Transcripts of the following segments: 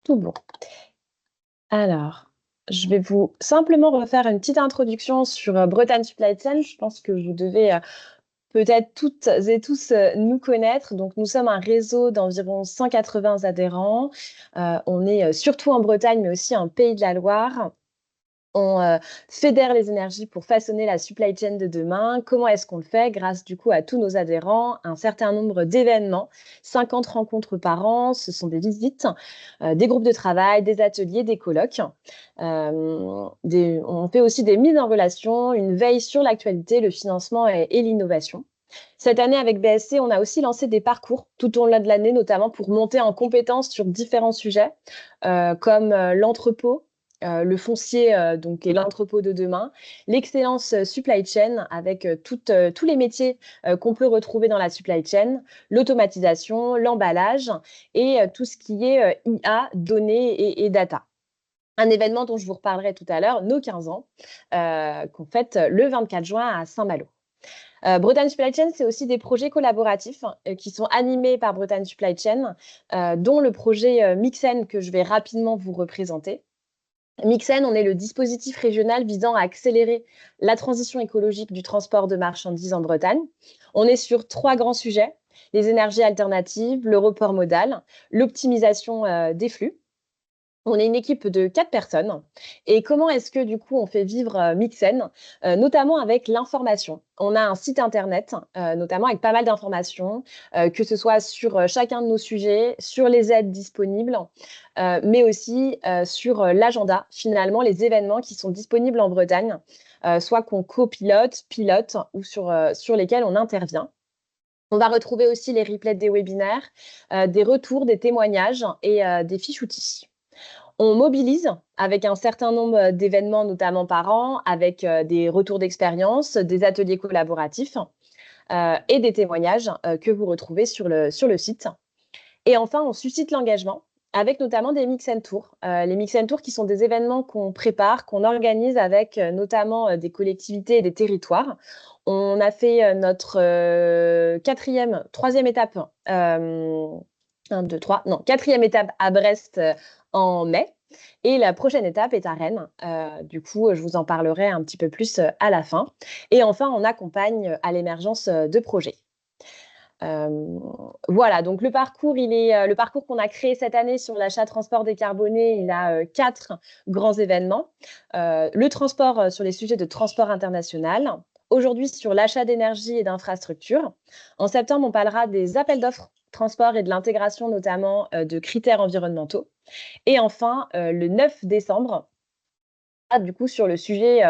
Tout bon. Alors, je vais vous simplement refaire une petite introduction sur, Bretagne Supply Chain. Je pense que vous devez, peut-être toutes et tous, nous connaître. Donc nous sommes un réseau d'environ 180 adhérents. On est, surtout en Bretagne, mais aussi en Pays de la Loire. On fédère les énergies pour façonner la supply chain de demain. Comment est-ce qu'on le fait? Grâce du coup à tous nos adhérents, un certain nombre d'événements, 50 rencontres par an, ce sont des visites, des groupes de travail, des ateliers, des colloques. On fait aussi des mises en relation, une veille sur l'actualité, le financement et l'innovation. Cette année, avec BSC, on a aussi lancé des parcours tout au long de l'année, notamment pour monter en compétences sur différents sujets, comme l'entrepôt, le foncier, donc, et l'entrepôt de demain, l'excellence supply chain avec tous les métiers qu'on peut retrouver dans la supply chain, l'automatisation, l'emballage et tout ce qui est IA, données et data. Un événement dont je vous reparlerai tout à l'heure, nos 15 ans, qu'on fête le 24 juin à Saint-Malo. Bretagne Supply Chain, c'est aussi des projets collaboratifs qui sont animés par Bretagne Supply Chain, dont le projet Mixen que je vais rapidement vous représenter. Mixen, on est le dispositif régional visant à accélérer la transition écologique du transport de marchandises en Bretagne. On est sur 3 grands sujets, les énergies alternatives, le report modal, l'optimisation des flux. On est une équipe de 4 personnes. Et comment est-ce que, du coup, on fait vivre Mixen? Notamment avec l'information. On a un site internet, notamment avec pas mal d'informations, que ce soit sur chacun de nos sujets, sur les aides disponibles, mais aussi sur l'agenda, finalement, les événements qui sont disponibles en Bretagne, soit qu'on copilote, pilote ou sur lesquels on intervient. On va retrouver aussi les replays des webinaires, des retours, des témoignages et des fiches outils. On mobilise avec un certain nombre d'événements, notamment par an, avec des retours d'expérience, des ateliers collaboratifs et des témoignages que vous retrouvez sur le site. Et enfin, on suscite l'engagement avec notamment des mix and tours. Les mix and tours qui sont des événements qu'on prépare, qu'on organise avec notamment des collectivités et des territoires. On a fait notre troisième étape, 1, 2, 3, non, quatrième étape à Brest en mai. Et la prochaine étape est à Rennes. Du coup, je vous en parlerai un petit peu plus à la fin. Et enfin, on accompagne à l'émergence de projets. Voilà, donc le parcours, le parcours qu'on a créé cette année sur l'achat transport décarboné, il a 4 grands événements. Le transport sur les sujets de transport international. Aujourd'hui, sur l'achat d'énergie et d'infrastructures. En septembre, on parlera des appels d'offres transport et de l'intégration notamment de critères environnementaux. Et enfin, le 9 décembre, du coup, sur le sujet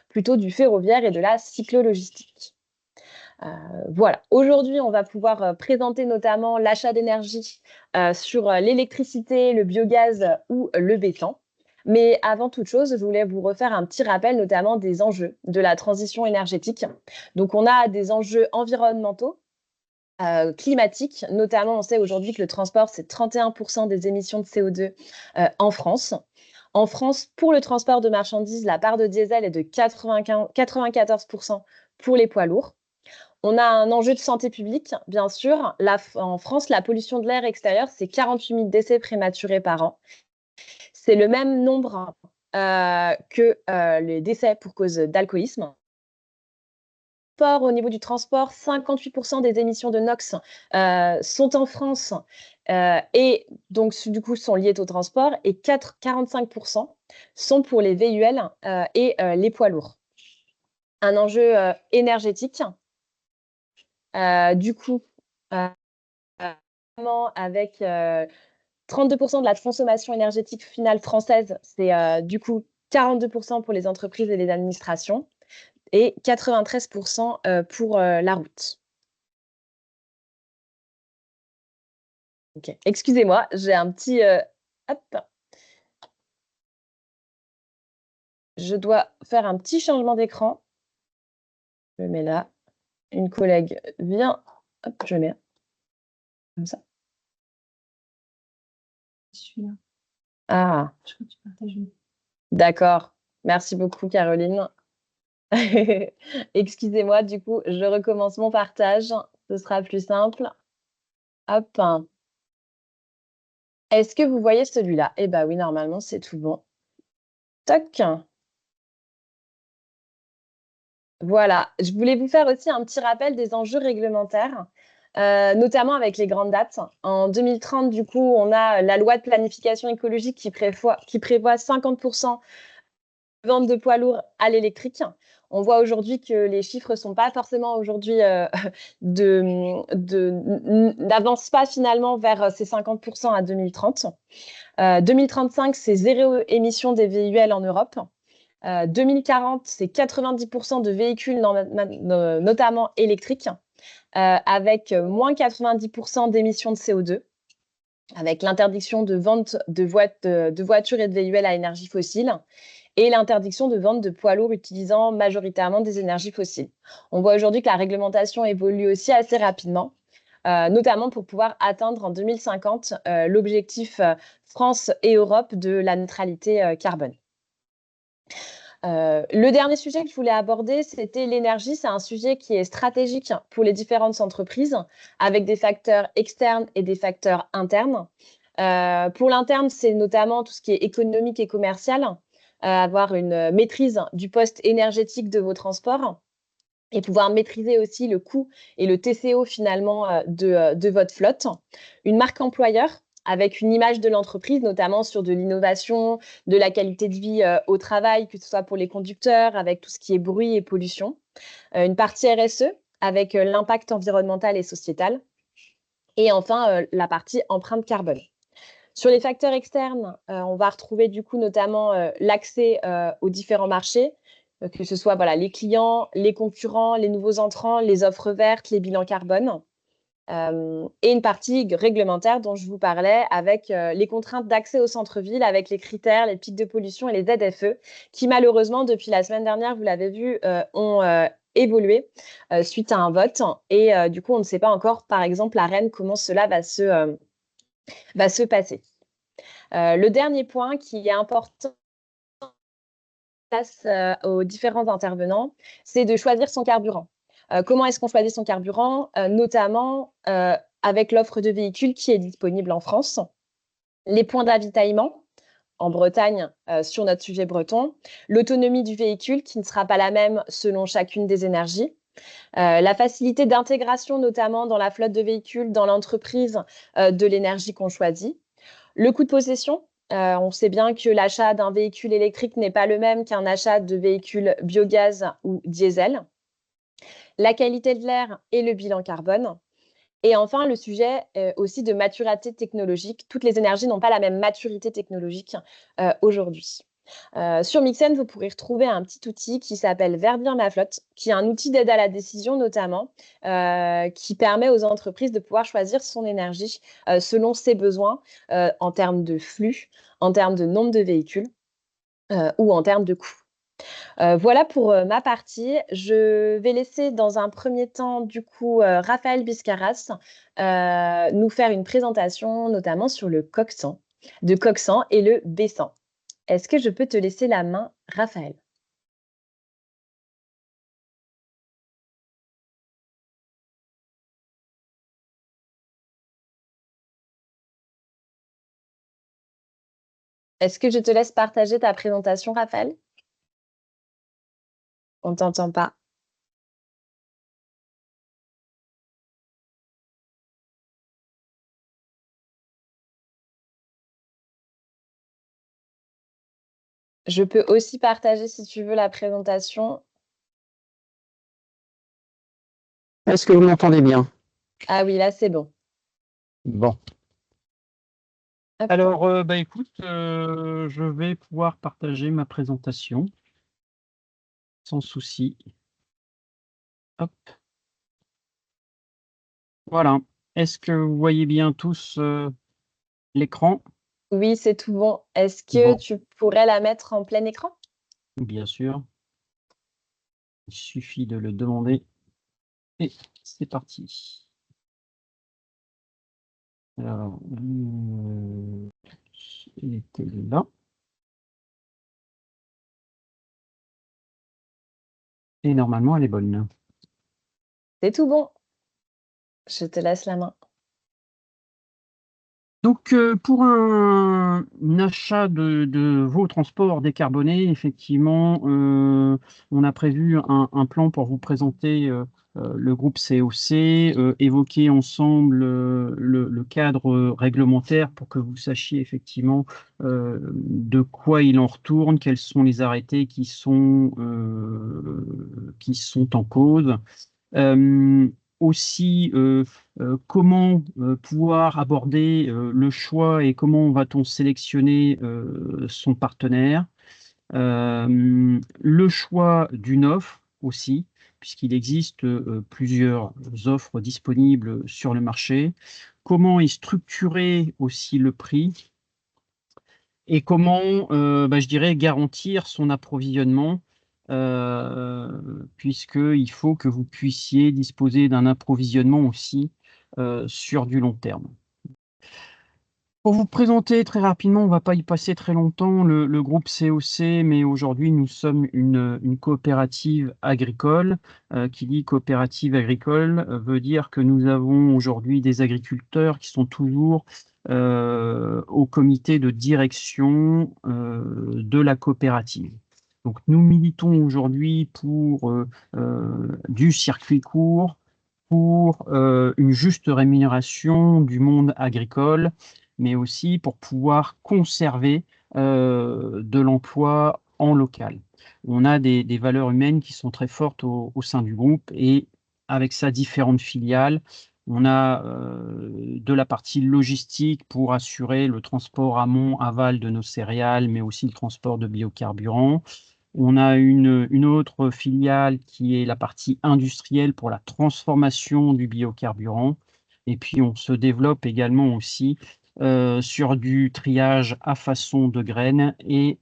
plutôt du ferroviaire et de la cyclo-logistique. Voilà. Aujourd'hui, on va pouvoir présenter notamment l'achat d'énergie sur l'électricité, le biogaz ou le béton. Mais avant toute chose, je voulais vous refaire un petit rappel notamment des enjeux de la transition énergétique. Donc, on a des enjeux environnementaux, climatiques. Notamment, on sait aujourd'hui que le transport, c'est 31% des émissions de CO2 en France. En France, pour le transport de marchandises, la part de diesel est de 94% pour les poids lourds. On a un enjeu de santé publique, bien sûr. En France, la pollution de l'air extérieur, c'est 48 000 décès prématurés par an. C'est le même nombre que les décès pour cause d'alcoolisme. Au niveau du transport, 58% des émissions de NOx sont en France et donc du coup sont liées au transport et 45% sont pour les VUL et les poids lourds. Un enjeu énergétique. Du coup, avec 32% de la consommation énergétique finale française, c'est du coup 42% pour les entreprises et les administrations et 93% pour la route. OK. Excusez-moi, j'ai un petit, hop, je dois faire un petit changement d'écran. Je le mets là. Une collègue vient, hop, je le mets comme ça. Celui-là, Ah, je crois que tu partages. d'accord. Merci beaucoup Caroline. Excusez-moi, du coup, je recommence mon partage. Ce sera plus simple. Hop. Est-ce que vous voyez celui-là? Eh bien oui, normalement, c'est tout bon. Toc. Voilà, je voulais vous faire aussi un petit rappel des enjeux réglementaires, notamment avec les grandes dates. En 2030, du coup, on a la loi de planification écologique qui prévoit 50 de vente de poids lourds à l'électrique. On voit aujourd'hui que les chiffres sont pas forcément aujourd'hui, n'avancent pas finalement vers ces 50 à 2030. 2035, c'est 0 émission des VUL en Europe. 2040, c'est 90 de véhicules notamment électriques, avec moins 90 d'émissions de CO2, avec l'interdiction de vente de voitures et de VUL à énergie fossile et l'interdiction de vente de poids lourds utilisant majoritairement des énergies fossiles. On voit aujourd'hui que la réglementation évolue aussi assez rapidement, notamment pour pouvoir atteindre en 2050 l'objectif France et Europe de la neutralité carbone. Le dernier sujet que je voulais aborder, c'était l'énergie. C'est un sujet qui est stratégique pour les différentes entreprises, avec des facteurs externes et des facteurs internes. Pour l'interne, c'est notamment tout ce qui est économique et commercial, avoir une maîtrise du poste énergétique de vos transports et pouvoir maîtriser aussi le coût et le TCO finalement de votre flotte. Une marque employeur avec une image de l'entreprise, notamment sur de l'innovation, de la qualité de vie au travail, que ce soit pour les conducteurs, avec tout ce qui est bruit et pollution. Une partie RSE avec l'impact environnemental et sociétal. Et enfin, la partie empreinte carbone. Sur les facteurs externes, on va retrouver du coup notamment l'accès aux différents marchés, que ce soit voilà, les clients, les concurrents, les nouveaux entrants, les offres vertes, les bilans carbone. Et une partie réglementaire dont je vous parlais avec les contraintes d'accès au centre-ville, avec les critères, les pics de pollution et les ZFE, qui malheureusement, depuis la semaine dernière, vous l'avez vu, ont évolué suite à un vote. Et du coup, on ne sait pas encore, par exemple, à Rennes, comment cela va se passer. Le dernier point qui est important face aux différents intervenants, c'est de choisir son carburant. Comment est-ce qu'on choisit son carburant? Notamment avec l'offre de véhicules qui est disponible en France, les points d'avitaillement en Bretagne sur notre sujet breton, l'autonomie du véhicule qui ne sera pas la même selon chacune des énergies, la facilité d'intégration notamment dans la flotte de véhicules, dans l'entreprise de l'énergie qu'on choisit, le coût de possession. On sait bien que l'achat d'un véhicule électrique n'est pas le même qu'un achat de véhicule biogaz ou diesel. La qualité de l'air et le bilan carbone. Et enfin, le sujet aussi de maturité technologique. Toutes les énergies n'ont pas la même maturité technologique aujourd'hui. Sur Mixen, vous pourrez retrouver un petit outil qui s'appelle Verdir ma flotte, qui est un outil d'aide à la décision notamment, qui permet aux entreprises de pouvoir choisir son énergie selon ses besoins en termes de flux, en termes de nombre de véhicules ou en termes de coûts. Voilà pour ma partie. Je vais laisser dans un premier temps, du coup, Raphaël Biscarras nous faire une présentation, notamment sur le coq-sang et le baissant. Est-ce que je peux te laisser la main, Raphaël? Est-ce que je te laisse partager ta présentation, Raphaël? On t'entend pas. Je peux aussi partager, si tu veux, la présentation. Est-ce que vous m'entendez bien? Ah oui, là, c'est bon. Bon. Hop. Alors, écoute, je vais pouvoir partager ma présentation sans souci. Hop, voilà. Est-ce que vous voyez bien tous l'écran? Oui, c'est tout bon. Est-ce que Bon, tu pourrais la mettre en plein écran? bien sûr. Il suffit de le demander. Et c'est parti. Alors, elle était là. Et normalement, elle est bonne. C'est tout bon. Je te laisse la main. Donc, pour un achat de vos transports décarbonés, effectivement, on a prévu un plan pour vous présenter le groupe COC, évoquer ensemble le cadre réglementaire pour que vous sachiez effectivement de quoi il en retourne, quels sont les arrêtés qui sont en cause. Euh, Aussi, comment pouvoir aborder le choix et comment va-t-on sélectionner son partenaire. Le choix d'une offre aussi, puisqu'il existe plusieurs offres disponibles sur le marché. Comment est structuré aussi le prix et comment, je dirais, garantir son approvisionnement, puisqu'il faut que vous puissiez disposer d'un approvisionnement aussi sur du long terme. Pour vous présenter très rapidement, on ne va pas y passer très longtemps, le groupe COC, mais aujourd'hui nous sommes une coopérative agricole. Qui dit coopérative agricole veut dire que nous avons aujourd'hui des agriculteurs qui sont toujours au comité de direction de la coopérative. Donc nous militons aujourd'hui pour du circuit court, pour une juste rémunération du monde agricole, mais aussi pour pouvoir conserver de l'emploi en local. On a des valeurs humaines qui sont très fortes au sein du groupe et avec ça, différentes filiales. On a de la partie logistique pour assurer le transport amont, aval de nos céréales, mais aussi le transport de biocarburants. On a une autre filiale qui est la partie industrielle pour la transformation du biocarburant. Et puis, on se développe également aussi sur du triage à façon de graines et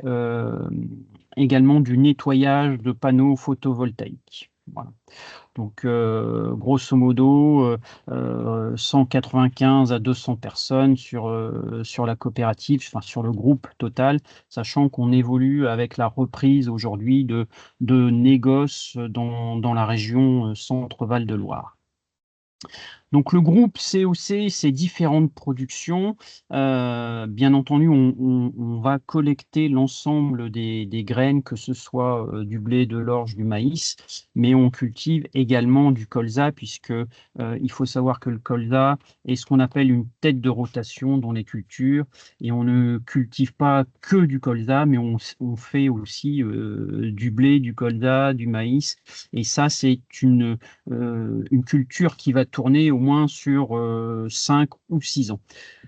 également du nettoyage de panneaux photovoltaïques. Voilà. Donc, grosso modo, 195 à 200 personnes sur la coopérative, enfin sur le groupe total, sachant qu'on évolue avec la reprise aujourd'hui de négoces dans la région Centre-Val de Loire. Donc le groupe COC, c'est différentes productions. Bien entendu, on va collecter l'ensemble des graines, que ce soit du blé, de l'orge, du maïs, mais on cultive également du colza, puisque il faut savoir que le colza est ce qu'on appelle une tête de rotation dans les cultures, et on ne cultive pas que du colza, mais on fait aussi du blé, du colza, du maïs, et ça, c'est une culture qui va tourner au moins sur 5 ou 6 ans.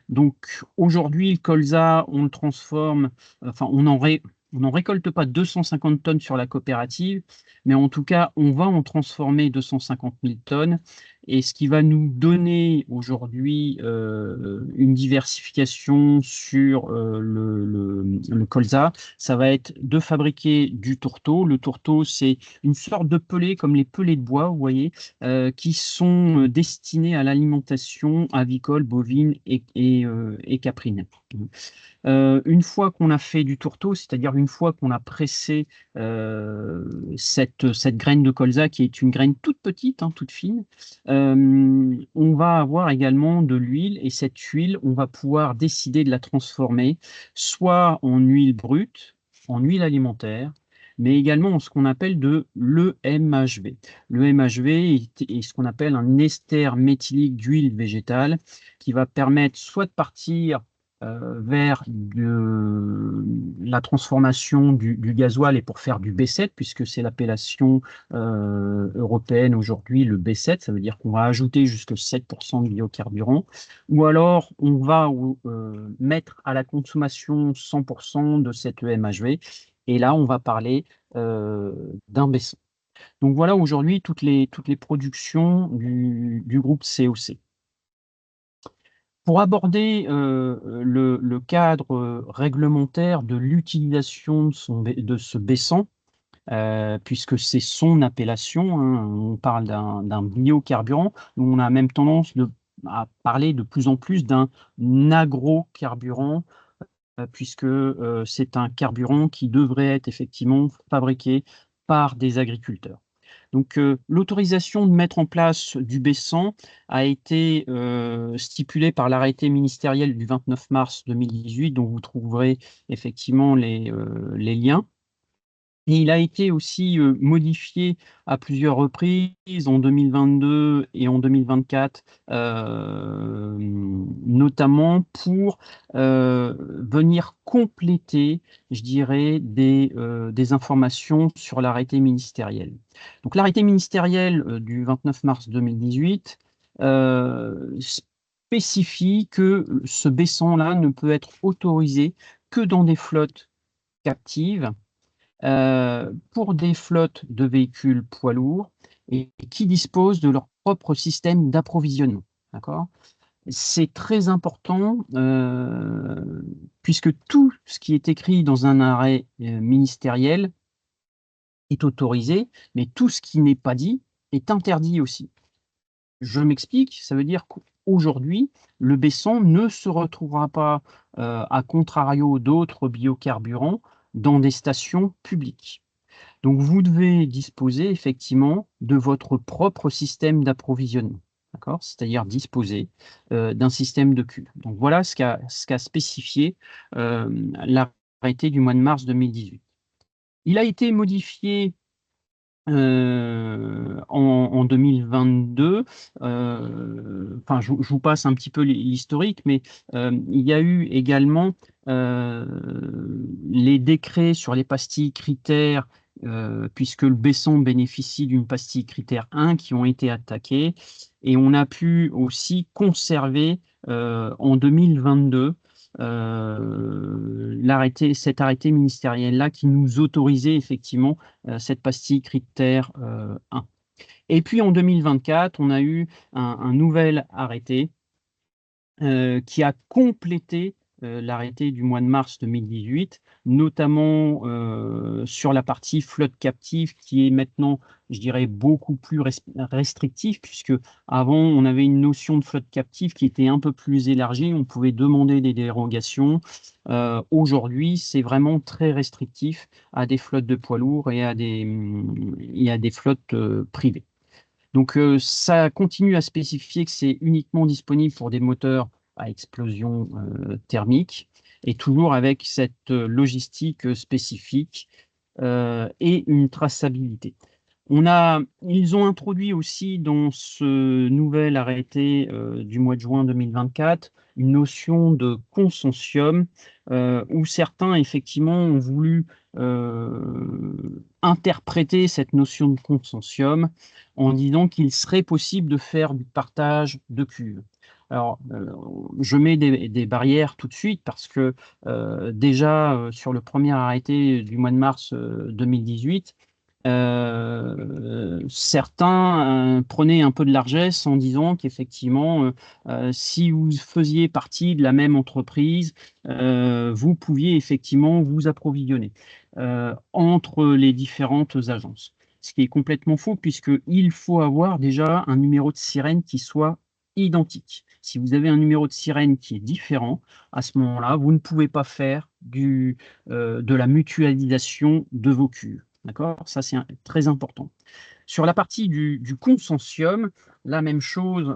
Donc aujourd'hui, le colza, on le transforme, enfin on n'en récolte pas 250 tonnes sur la coopérative, mais en tout cas, on va en transformer 250 000 tonnes. Et ce qui va nous donner aujourd'hui une diversification sur le colza, ça va être de fabriquer du tourteau. Le tourteau, c'est une sorte de pellet, comme les pellets de bois, vous voyez, qui sont destinés à l'alimentation avicole, bovine et caprine. Une fois qu'on a fait du tourteau, c'est-à-dire une fois qu'on a pressé cette graine de colza, qui est une graine toute petite, hein, toute fine, on va avoir également de l'huile, et cette huile, on va pouvoir décider de la transformer soit en huile brute, en huile alimentaire, mais également en ce qu'on appelle de l'EMHV. L'EMHV est ce qu'on appelle un ester méthylique d'huile végétale, qui va permettre soit de partir vers la transformation du gasoil et pour faire du B7, puisque c'est l'appellation européenne aujourd'hui, le B7, ça veut dire qu'on va ajouter jusqu'à 7% de biocarburant, ou alors on va mettre à la consommation 100% de cette EMHV, et là on va parler d'un B100. Donc voilà aujourd'hui toutes les productions du groupe COC. Pour aborder le cadre réglementaire de l'utilisation de ce baissant, puisque c'est son appellation, hein, on parle d'un biocarburant, on a même tendance à parler de plus en plus d'un agrocarburant, puisque c'est un carburant qui devrait être effectivement fabriqué par des agriculteurs. Donc, l'autorisation de mettre en place du baissant a été stipulée par l'arrêté ministériel du 29 mars 2018, dont vous trouverez effectivement les liens. Et il a été aussi modifié à plusieurs reprises, en 2022 et en 2024, notamment pour venir compléter, je dirais, des informations sur l'arrêté ministériel. Donc l'arrêté ministériel du 29 mars 2018 spécifie que ce baissant-là ne peut être autorisé que dans des flottes captives, pour des flottes de véhicules poids lourds et qui disposent de leur propre système d'approvisionnement. D'accord? C'est très important, puisque tout ce qui est écrit dans un arrêt ministériel est autorisé, mais tout ce qui n'est pas dit est interdit aussi. Je m'explique, ça veut dire qu'aujourd'hui, le baisson ne se retrouvera pas, à contrario d'autres biocarburants, dans des stations publiques. Donc, vous devez disposer effectivement de votre propre système d'approvisionnement, d'accord? C'est-à-dire disposer d'un système de cuve. Donc, voilà ce qu'a spécifié l'arrêté du mois de mars 2018. Il a été modifié en 2022. Enfin, je vous passe un petit peu l'historique, mais il y a eu également les décrets sur les pastilles critères, puisque le baisson bénéficie d'une pastille critère 1 qui ont été attaquées, et on a pu aussi conserver en 2022 cet arrêté ministériel-là qui nous autorisait effectivement cette pastille critère 1. Et puis en 2024, on a eu un nouvel arrêté qui a complété l'arrêté du mois de mars 2018, notamment sur la partie flotte captive qui est maintenant, je dirais, beaucoup plus restrictive, puisque avant on avait une notion de flotte captive qui était un peu plus élargie, on pouvait demander des dérogations. Aujourd'hui, c'est vraiment très restrictif à des flottes de poids lourds et à des flottes privées. Donc, ça continue à spécifier que c'est uniquement disponible pour des moteurs à explosion thermique, et toujours avec cette logistique spécifique et une traçabilité. Ils ont introduit aussi dans ce nouvel arrêté du mois de juin 2024 une notion de consortium, où certains effectivement ont voulu interpréter cette notion de consortium en disant qu'il serait possible de faire du partage de cuves. Alors, je mets des barrières tout de suite parce que déjà sur le premier arrêté du mois de mars 2018, certains prenaient un peu de largesse en disant qu'effectivement, si vous faisiez partie de la même entreprise, vous pouviez effectivement vous approvisionner entre les différentes agences. Ce qui est complètement faux, puisqu'il faut avoir déjà un numéro de sirène qui soit identique. Si vous avez un numéro de sirène qui est différent, à ce moment-là, vous ne pouvez pas faire de la mutualisation de vos cuves. D'accord? Ça, c'est très important. Sur la partie du consortium, la même chose,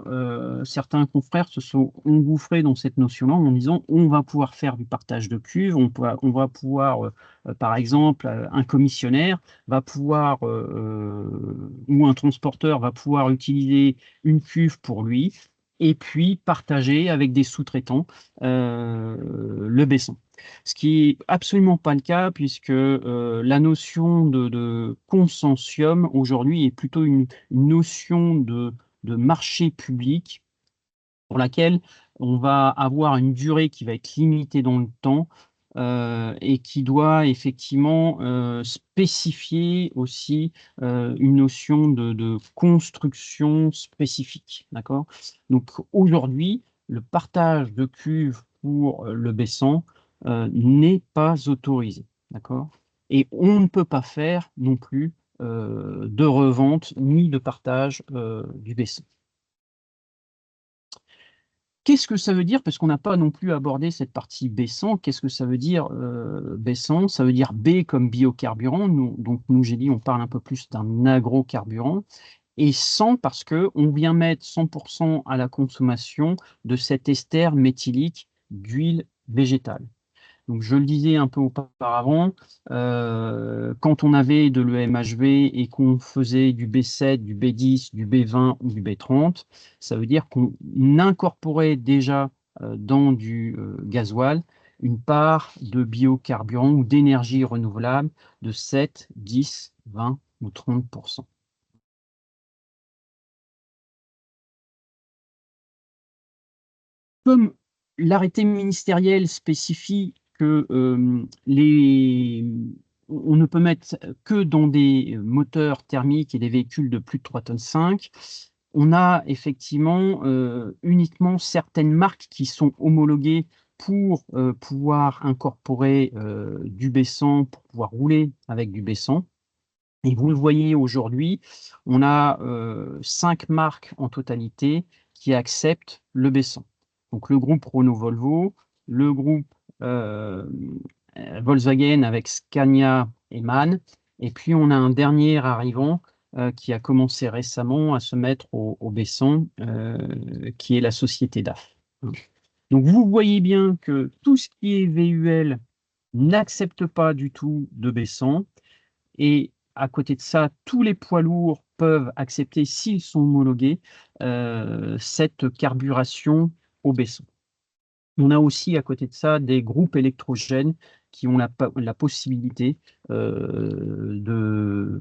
certains confrères se sont engouffrés dans cette notion-là en disant on va pouvoir faire du partage de cuves, on va pouvoir, par exemple, un commissionnaire va pouvoir, ou un transporteur va pouvoir utiliser une cuve pour lui, et puis partager avec des sous-traitants le baisson. Ce qui est absolument pas le cas, puisque la notion de consortium aujourd'hui est plutôt une notion de marché public pour laquelle on va avoir une durée qui va être limitée dans le temps, et qui doit effectivement spécifier aussi une notion de construction spécifique. D'accord? Donc aujourd'hui, le partage de cuves pour le baisson n'est pas autorisé. D'accord? Et on ne peut pas faire non plus de revente ni de partage du baisson. Qu'est-ce que ça veut dire? Parce qu'on n'a pas non plus abordé cette partie B100. Qu'est-ce que ça veut dire B100? Ça veut dire B comme biocarburant. Donc, nous, j'ai dit, on parle un peu plus d'un agrocarburant. Et 100 parce qu'on vient mettre 100% à la consommation de cet ester méthylique d'huile végétale. Donc, je le disais un peu auparavant, quand on avait de l'EMHV et qu'on faisait du B7, du B10, du B20 ou du B30, ça veut dire qu'on incorporait déjà dans du gasoil une part de biocarburant ou d'énergie renouvelable de 7, 10, 20 ou 30%. Comme l'arrêté ministériel spécifie que on ne peut mettre que dans des moteurs thermiques et des véhicules de plus de 3,5 tonnes, on a effectivement uniquement certaines marques qui sont homologuées pour pouvoir incorporer du B100, pour pouvoir rouler avec du B100. Et vous le voyez aujourd'hui, on a 5 marques en totalité qui acceptent le B100. Donc le groupe Renault-Volvo, le groupe Volkswagen avec Scania et MAN, et puis on a un dernier arrivant qui a commencé récemment à se mettre au B100, qui est la société DAF. Donc vous voyez bien que tout ce qui est VUL n'accepte pas du tout de B100, et à côté de ça, tous les poids lourds peuvent accepter, s'ils sont homologués, cette carburation au B100. On a aussi à côté de ça des groupes électrogènes qui ont la possibilité de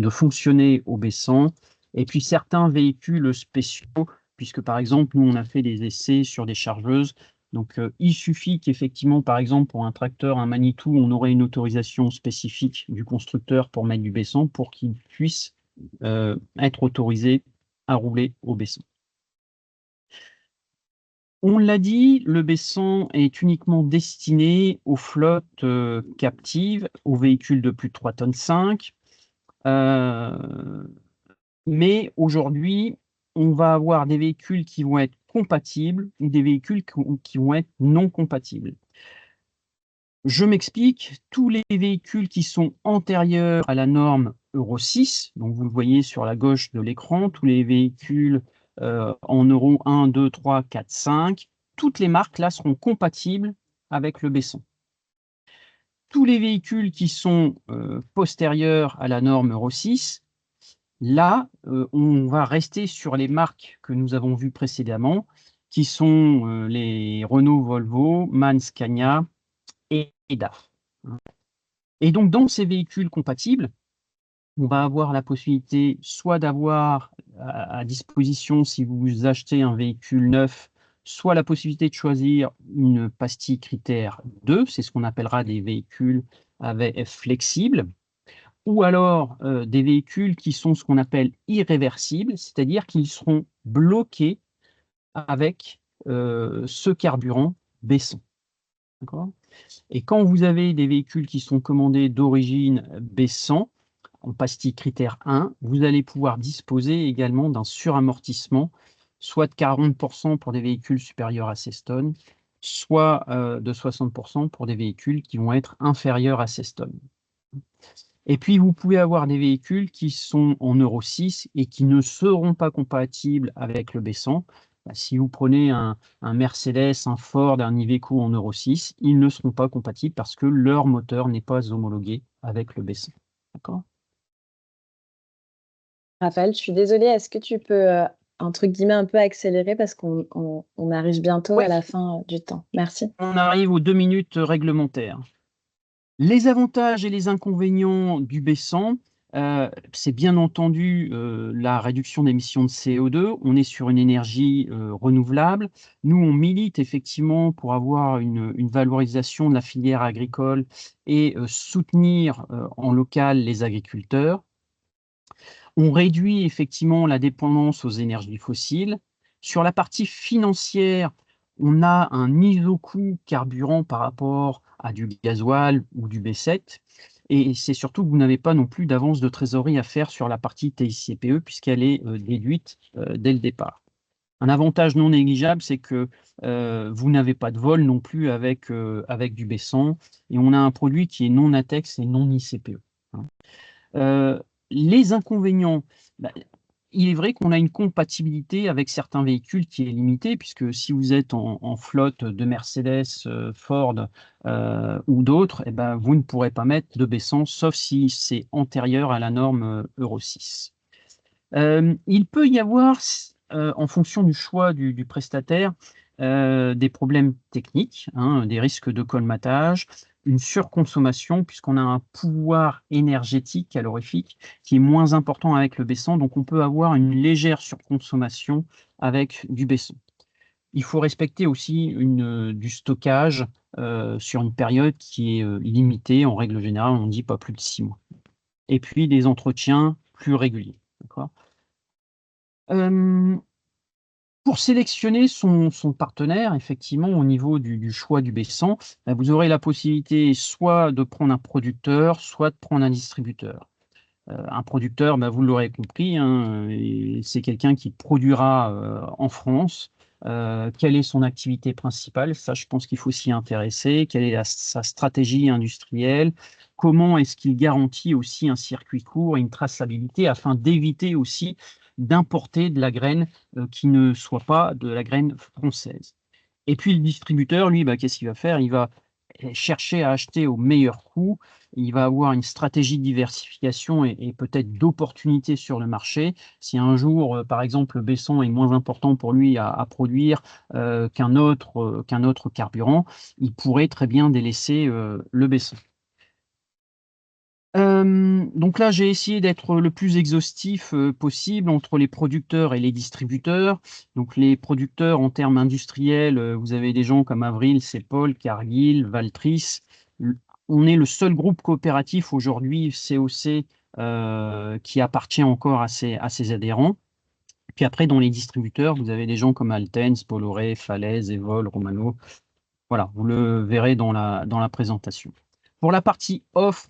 fonctionner au B100. Et puis certains véhicules spéciaux, puisque par exemple, nous, on a fait des essais sur des chargeuses. Donc, il suffit qu'effectivement, par exemple, pour un tracteur, un Manitou, on aurait une autorisation spécifique du constructeur pour mettre du B100 pour qu'il puisse être autorisé à rouler au B100. On l'a dit, le B100 est uniquement destiné aux flottes captives, aux véhicules de plus de 3,5 tonnes. Mais aujourd'hui, on va avoir des véhicules qui vont être compatibles ou des véhicules qui vont être non compatibles. Je m'explique, tous les véhicules qui sont antérieurs à la norme Euro 6, donc vous le voyez sur la gauche de l'écran, tous les véhicules en Euro 1, 2, 3, 4, 5, toutes les marques là seront compatibles avec le B100. Tous les véhicules qui sont postérieurs à la norme Euro 6, là, on va rester sur les marques que nous avons vues précédemment, qui sont les Renault, Volvo, MAN, Scania et DAF. Et donc, dans ces véhicules compatibles, on va avoir la possibilité soit d'avoir à disposition, si vous achetez un véhicule neuf, soit la possibilité de choisir une pastille critère 2, c'est ce qu'on appellera des véhicules avec flexibles, ou alors des véhicules qui sont ce qu'on appelle irréversibles, c'est-à-dire qu'ils seront bloqués avec ce carburant B100. D'accord ? Et quand vous avez des véhicules qui sont commandés d'origine B100, en pastille critère 1, vous allez pouvoir disposer également d'un suramortissement, soit de 40% pour des véhicules supérieurs à 16 tonnes, soit de 60% pour des véhicules qui vont être inférieurs à 16 tonnes. Et puis, vous pouvez avoir des véhicules qui sont en Euro 6 et qui ne seront pas compatibles avec le B100. Si vous prenez un Mercedes, un Ford, un Iveco en Euro 6, ils ne seront pas compatibles parce que leur moteur n'est pas homologué avec le B100. D'accord ? Raphaël, je suis désolée, est-ce que tu peux, entre guillemets, un peu accélérer parce qu'on arrive bientôt à Oui, la fin du temps. Merci. on arrive aux 2 minutes réglementaires. Les avantages et les inconvénients du B100, c'est bien entendu la réduction d'émissions de CO2. On est sur une énergie renouvelable. Nous, on milite effectivement pour avoir une valorisation de la filière agricole et soutenir en local les agriculteurs. On réduit effectivement la dépendance aux énergies fossiles. Sur la partie financière, on a un iso-coût carburant par rapport à du gasoil ou du B7. Et c'est surtout que vous n'avez pas non plus d'avance de trésorerie à faire sur la partie TICPE puisqu'elle est déduite dès le départ. Un avantage non négligeable, c'est que vous n'avez pas de vol non plus avec, avec du baisson, et on a un produit qui est non ATEX et non ICPE, hein. Euh, les inconvénients, bah, il est vrai qu'on a une compatibilité avec certains véhicules qui est limitée, puisque si vous êtes en flotte de Mercedes, Ford ou d'autres, eh ben, vous ne pourrez pas mettre de baisson, sauf si c'est antérieur à la norme Euro 6. Il peut y avoir, en fonction du choix du prestataire, des problèmes techniques, hein, des risques de colmatage, une surconsommation puisqu'on a un pouvoir énergétique calorifique qui est moins important avec le baisson, donc on peut avoir une légère surconsommation avec du baisson. Il faut respecter aussi du stockage, sur une période qui est, limitée. En règle générale, on dit pas plus de 6 mois, et puis des entretiens plus réguliers, d'accord? Hem, pour sélectionner son partenaire, effectivement, au niveau du choix du baisson, bah, vous aurez la possibilité soit de prendre un producteur, soit de prendre un distributeur. Un producteur, bah, vous l'aurez compris, hein, et c'est quelqu'un qui produira, en France. Quelle est son activité principale? Ça, je pense qu'il faut s'y intéresser. Quelle est sa stratégie industrielle? Comment est-ce qu'il garantit aussi un circuit court et une traçabilité afin d'éviter aussi d'importer de la graine, qui ne soit pas de la graine française? Et puis le distributeur, lui, bah, qu'est-ce qu'il va faire? Il va chercher à acheter au meilleur coût. Il va avoir une stratégie de diversification et peut-être d'opportunité sur le marché. Si un jour, par exemple, le baisson est moins important pour lui à produire qu'un autre carburant, il pourrait très bien délaisser le baisson. Donc là, j'ai essayé d'être le plus exhaustif, possible entre les producteurs et les distributeurs. Donc les producteurs en termes industriels, vous avez des gens comme Avril, Cepol, Cargill, Valtris. L On est le seul groupe coopératif aujourd'hui, COC, qui appartient encore à ses adhérents. Puis après, dans les distributeurs, vous avez des gens comme Alten, Bolloré, Falaise, Evol, Romano. Voilà, vous le verrez dans la présentation. Pour la partie offre,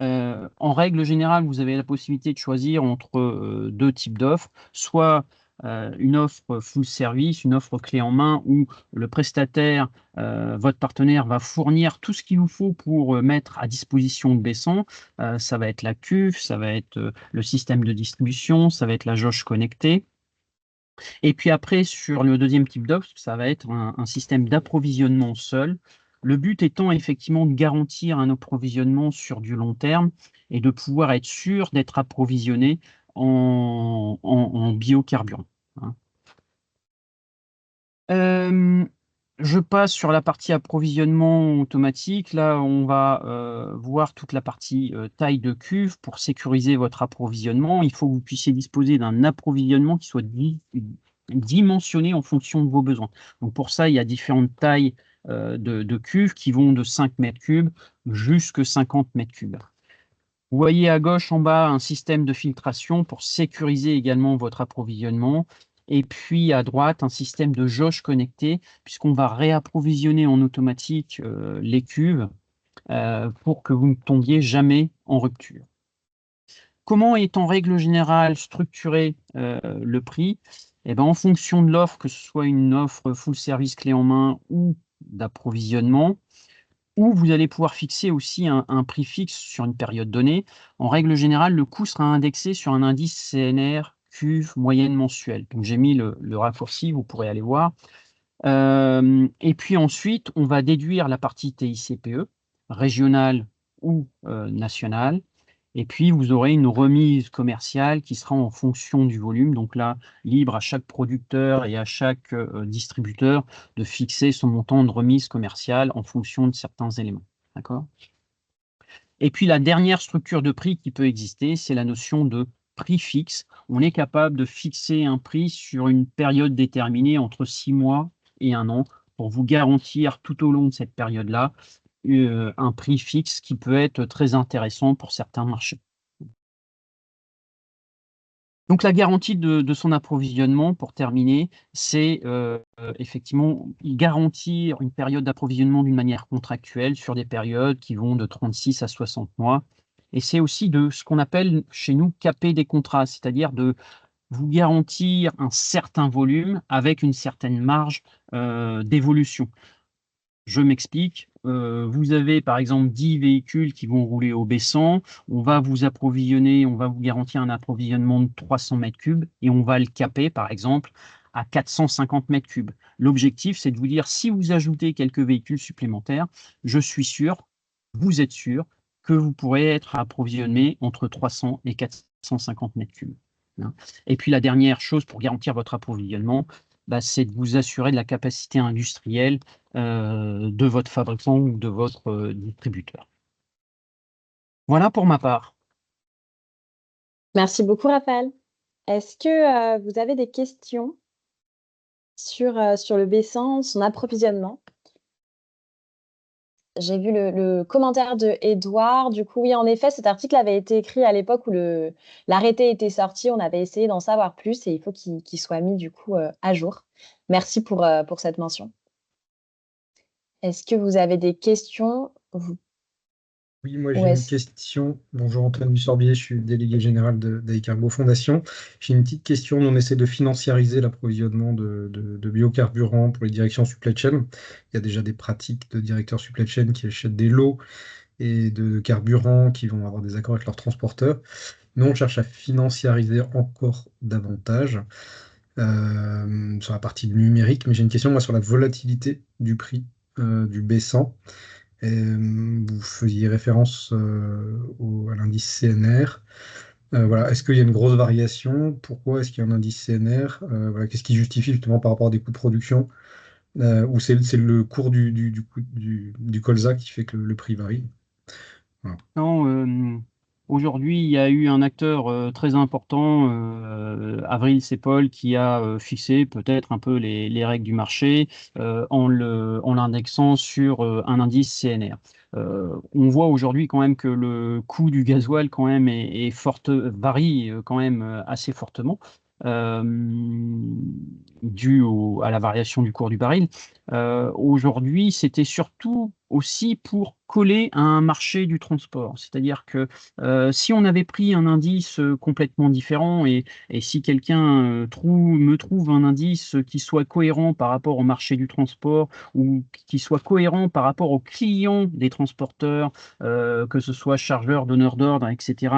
en règle générale, vous avez la possibilité de choisir entre, 2 types d'offres, soit, une offre full service, une offre clé en main où le prestataire, votre partenaire va fournir tout ce qu'il vous faut pour, mettre à disposition le baisson. Ça va être la cuve, ça va être, le système de distribution, ça va être la jauge connectée. Et puis après, sur le deuxième type d'offre, ça va être un système d'approvisionnement seul. Le but étant effectivement de garantir un approvisionnement sur du long terme et de pouvoir être sûr d'être approvisionné en biocarburant, hein. Hem, je passe sur la partie approvisionnement automatique. Là, on va, voir toute la partie, taille de cuve pour sécuriser votre approvisionnement. Il faut que vous puissiez disposer d'un approvisionnement qui soit dimensionné en fonction de vos besoins. Donc pour ça, il y a différentes tailles, de cuves qui vont de 5 m3 jusque 50 m3. Vous voyez à gauche en bas un système de filtration pour sécuriser également votre approvisionnement. Et puis à droite, un système de jauge connectée, puisqu'on va réapprovisionner en automatique les cuves pour que vous ne tombiez jamais en rupture. Comment est en règle générale structuré le prix? Eh ben, en fonction de l'offre, que ce soit une offre full service clé en main ou d'approvisionnement, ou vous allez pouvoir fixer aussi un prix fixe sur une période donnée. En règle générale, le coût sera indexé sur un indice CNR cuve moyenne mensuelle. Donc j'ai mis le raccourci, vous pourrez aller voir. Et puis ensuite, on va déduire la partie TICPE, régionale ou nationale. Et puis vous aurez une remise commerciale qui sera en fonction du volume. Donc là, libre à chaque producteur et à chaque distributeur de fixer son montant de remise commerciale en fonction de certains éléments. D'accord? Et puis la dernière structure de prix qui peut exister, c'est la notion de prix fixe. On est capable de fixer un prix sur une période déterminée entre 6 mois et 1 an pour vous garantir tout au long de cette période-là un prix fixe qui peut être très intéressant pour certains marchés. Donc la garantie de son approvisionnement, pour terminer, c'est, effectivement garantir une période d'approvisionnement d'une manière contractuelle sur des périodes qui vont de 36 à 60 mois, et c'est aussi de ce qu'on appelle chez nous caper des contrats, c'est-à-dire de vous garantir un certain volume avec une certaine marge d'évolution. Je m'explique. Vous avez par exemple 10 véhicules qui vont rouler au baissant. On va vous approvisionner, on va vous garantir un approvisionnement de 300 mètres cubes et on va le caper par exemple à 450 mètres cubes. L'objectif, c'est de vous dire si vous ajoutez quelques véhicules supplémentaires, je suis sûr, vous êtes sûr que vous pourrez être approvisionné entre 300 et 450 mètres cubes. Hein. Et puis la dernière chose pour garantir votre approvisionnement, bah, c'est de vous assurer de la capacité industrielle de votre fabricant ou de votre distributeur. Voilà pour ma part. Merci beaucoup, Raphaël. Est-ce que vous avez des questions sur le baissant, son approvisionnement? J'ai vu le commentaire de Edouard. Du coup, oui, en effet, cet article avait été écrit à l'époque où l'arrêté était sorti. On avait essayé d'en savoir plus et il faut qu'il soit mis du coup à jour. Merci pour cette mention. Est-ce que vous avez des questions? Oui, moi Ou j'ai une est-ce... question. Bonjour Antoine Sorbier, je suis délégué général d'Aicargo Fondation. J'ai une petite question. On essaie de financiariser l'approvisionnement de biocarburants pour les directions supply chain. Il y a déjà des pratiques de directeurs supply chain qui achètent des lots et de carburants qui vont avoir des accords avec leurs transporteurs. Nous, on cherche à financiariser encore davantage sur la partie numérique, mais j'ai une question moi sur la volatilité du prix du baissant. Vous faisiez référence à l'indice CNR. Voilà. Est-ce qu'il y a une grosse variation? Pourquoi est-ce qu'il y a un indice CNR? Voilà. Qu'est-ce qui justifie justement par rapport à des coûts de production? Ou c'est le cours du colza qui fait que le prix varie? Voilà. Non, aujourd'hui, il y a eu un acteur très important, Avril Sepol, qui a fixé peut-être un peu les règles du marché en l'indexant sur un indice CNR. On voit aujourd'hui quand même que le coût du gasoil quand même varie quand même assez fortement. euh, à la variation du cours du baril. Aujourd'hui, c'était surtout aussi pour coller à un marché du transport. C'est-à-dire que si on avait pris un indice complètement différent et si quelqu'un me trouve un indice qui soit cohérent par rapport au marché du transport ou qui soit cohérent par rapport aux clients des transporteurs, que ce soit chargeurs, donneurs d'ordre, etc.,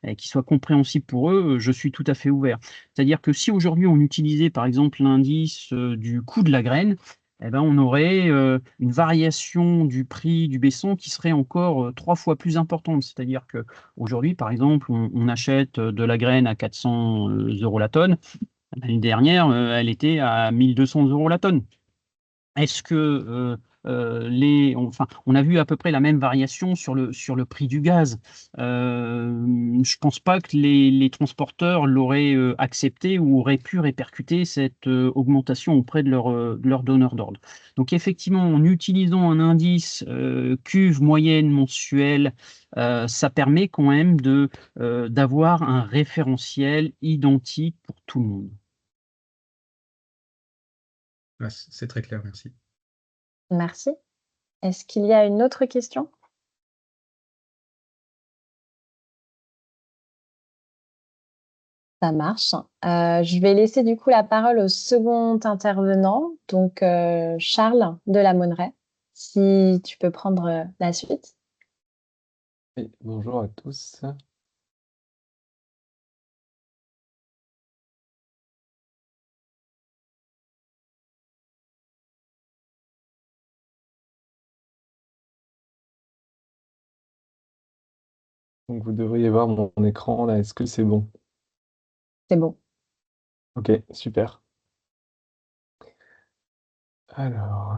et qui soit compréhensible pour eux, je suis tout à fait ouvert. C'est-à-dire que si aujourd'hui on utilisait par exemple l'indice du coût de la graine, eh ben, on aurait une variation du prix du baisson qui serait encore 3 fois plus importante. C'est-à-dire qu'aujourd'hui, par exemple, on achète de la graine à 400 euros la tonne. L'année dernière, elle était à 1200 euros la tonne. Est-ce que on a vu à peu près la même variation sur le prix du gaz. Je pense pas que les transporteurs l'auraient accepté ou auraient pu répercuter cette augmentation auprès de leurs donneurs d'ordre. Donc effectivement, en utilisant un indice cuve moyenne mensuelle, ça permet quand même d'avoir un référentiel identique pour tout le monde. Ah, c'est très clair, merci. Merci. Est-ce qu'il y a une autre question? Ça marche. Je vais laisser du coup la parole au second intervenant, donc Charles de la Monneraie, si tu peux prendre la suite. Oui, bonjour à tous. Donc vous devriez voir mon écran là, est-ce que c'est bon? C'est bon. Ok, super. Alors,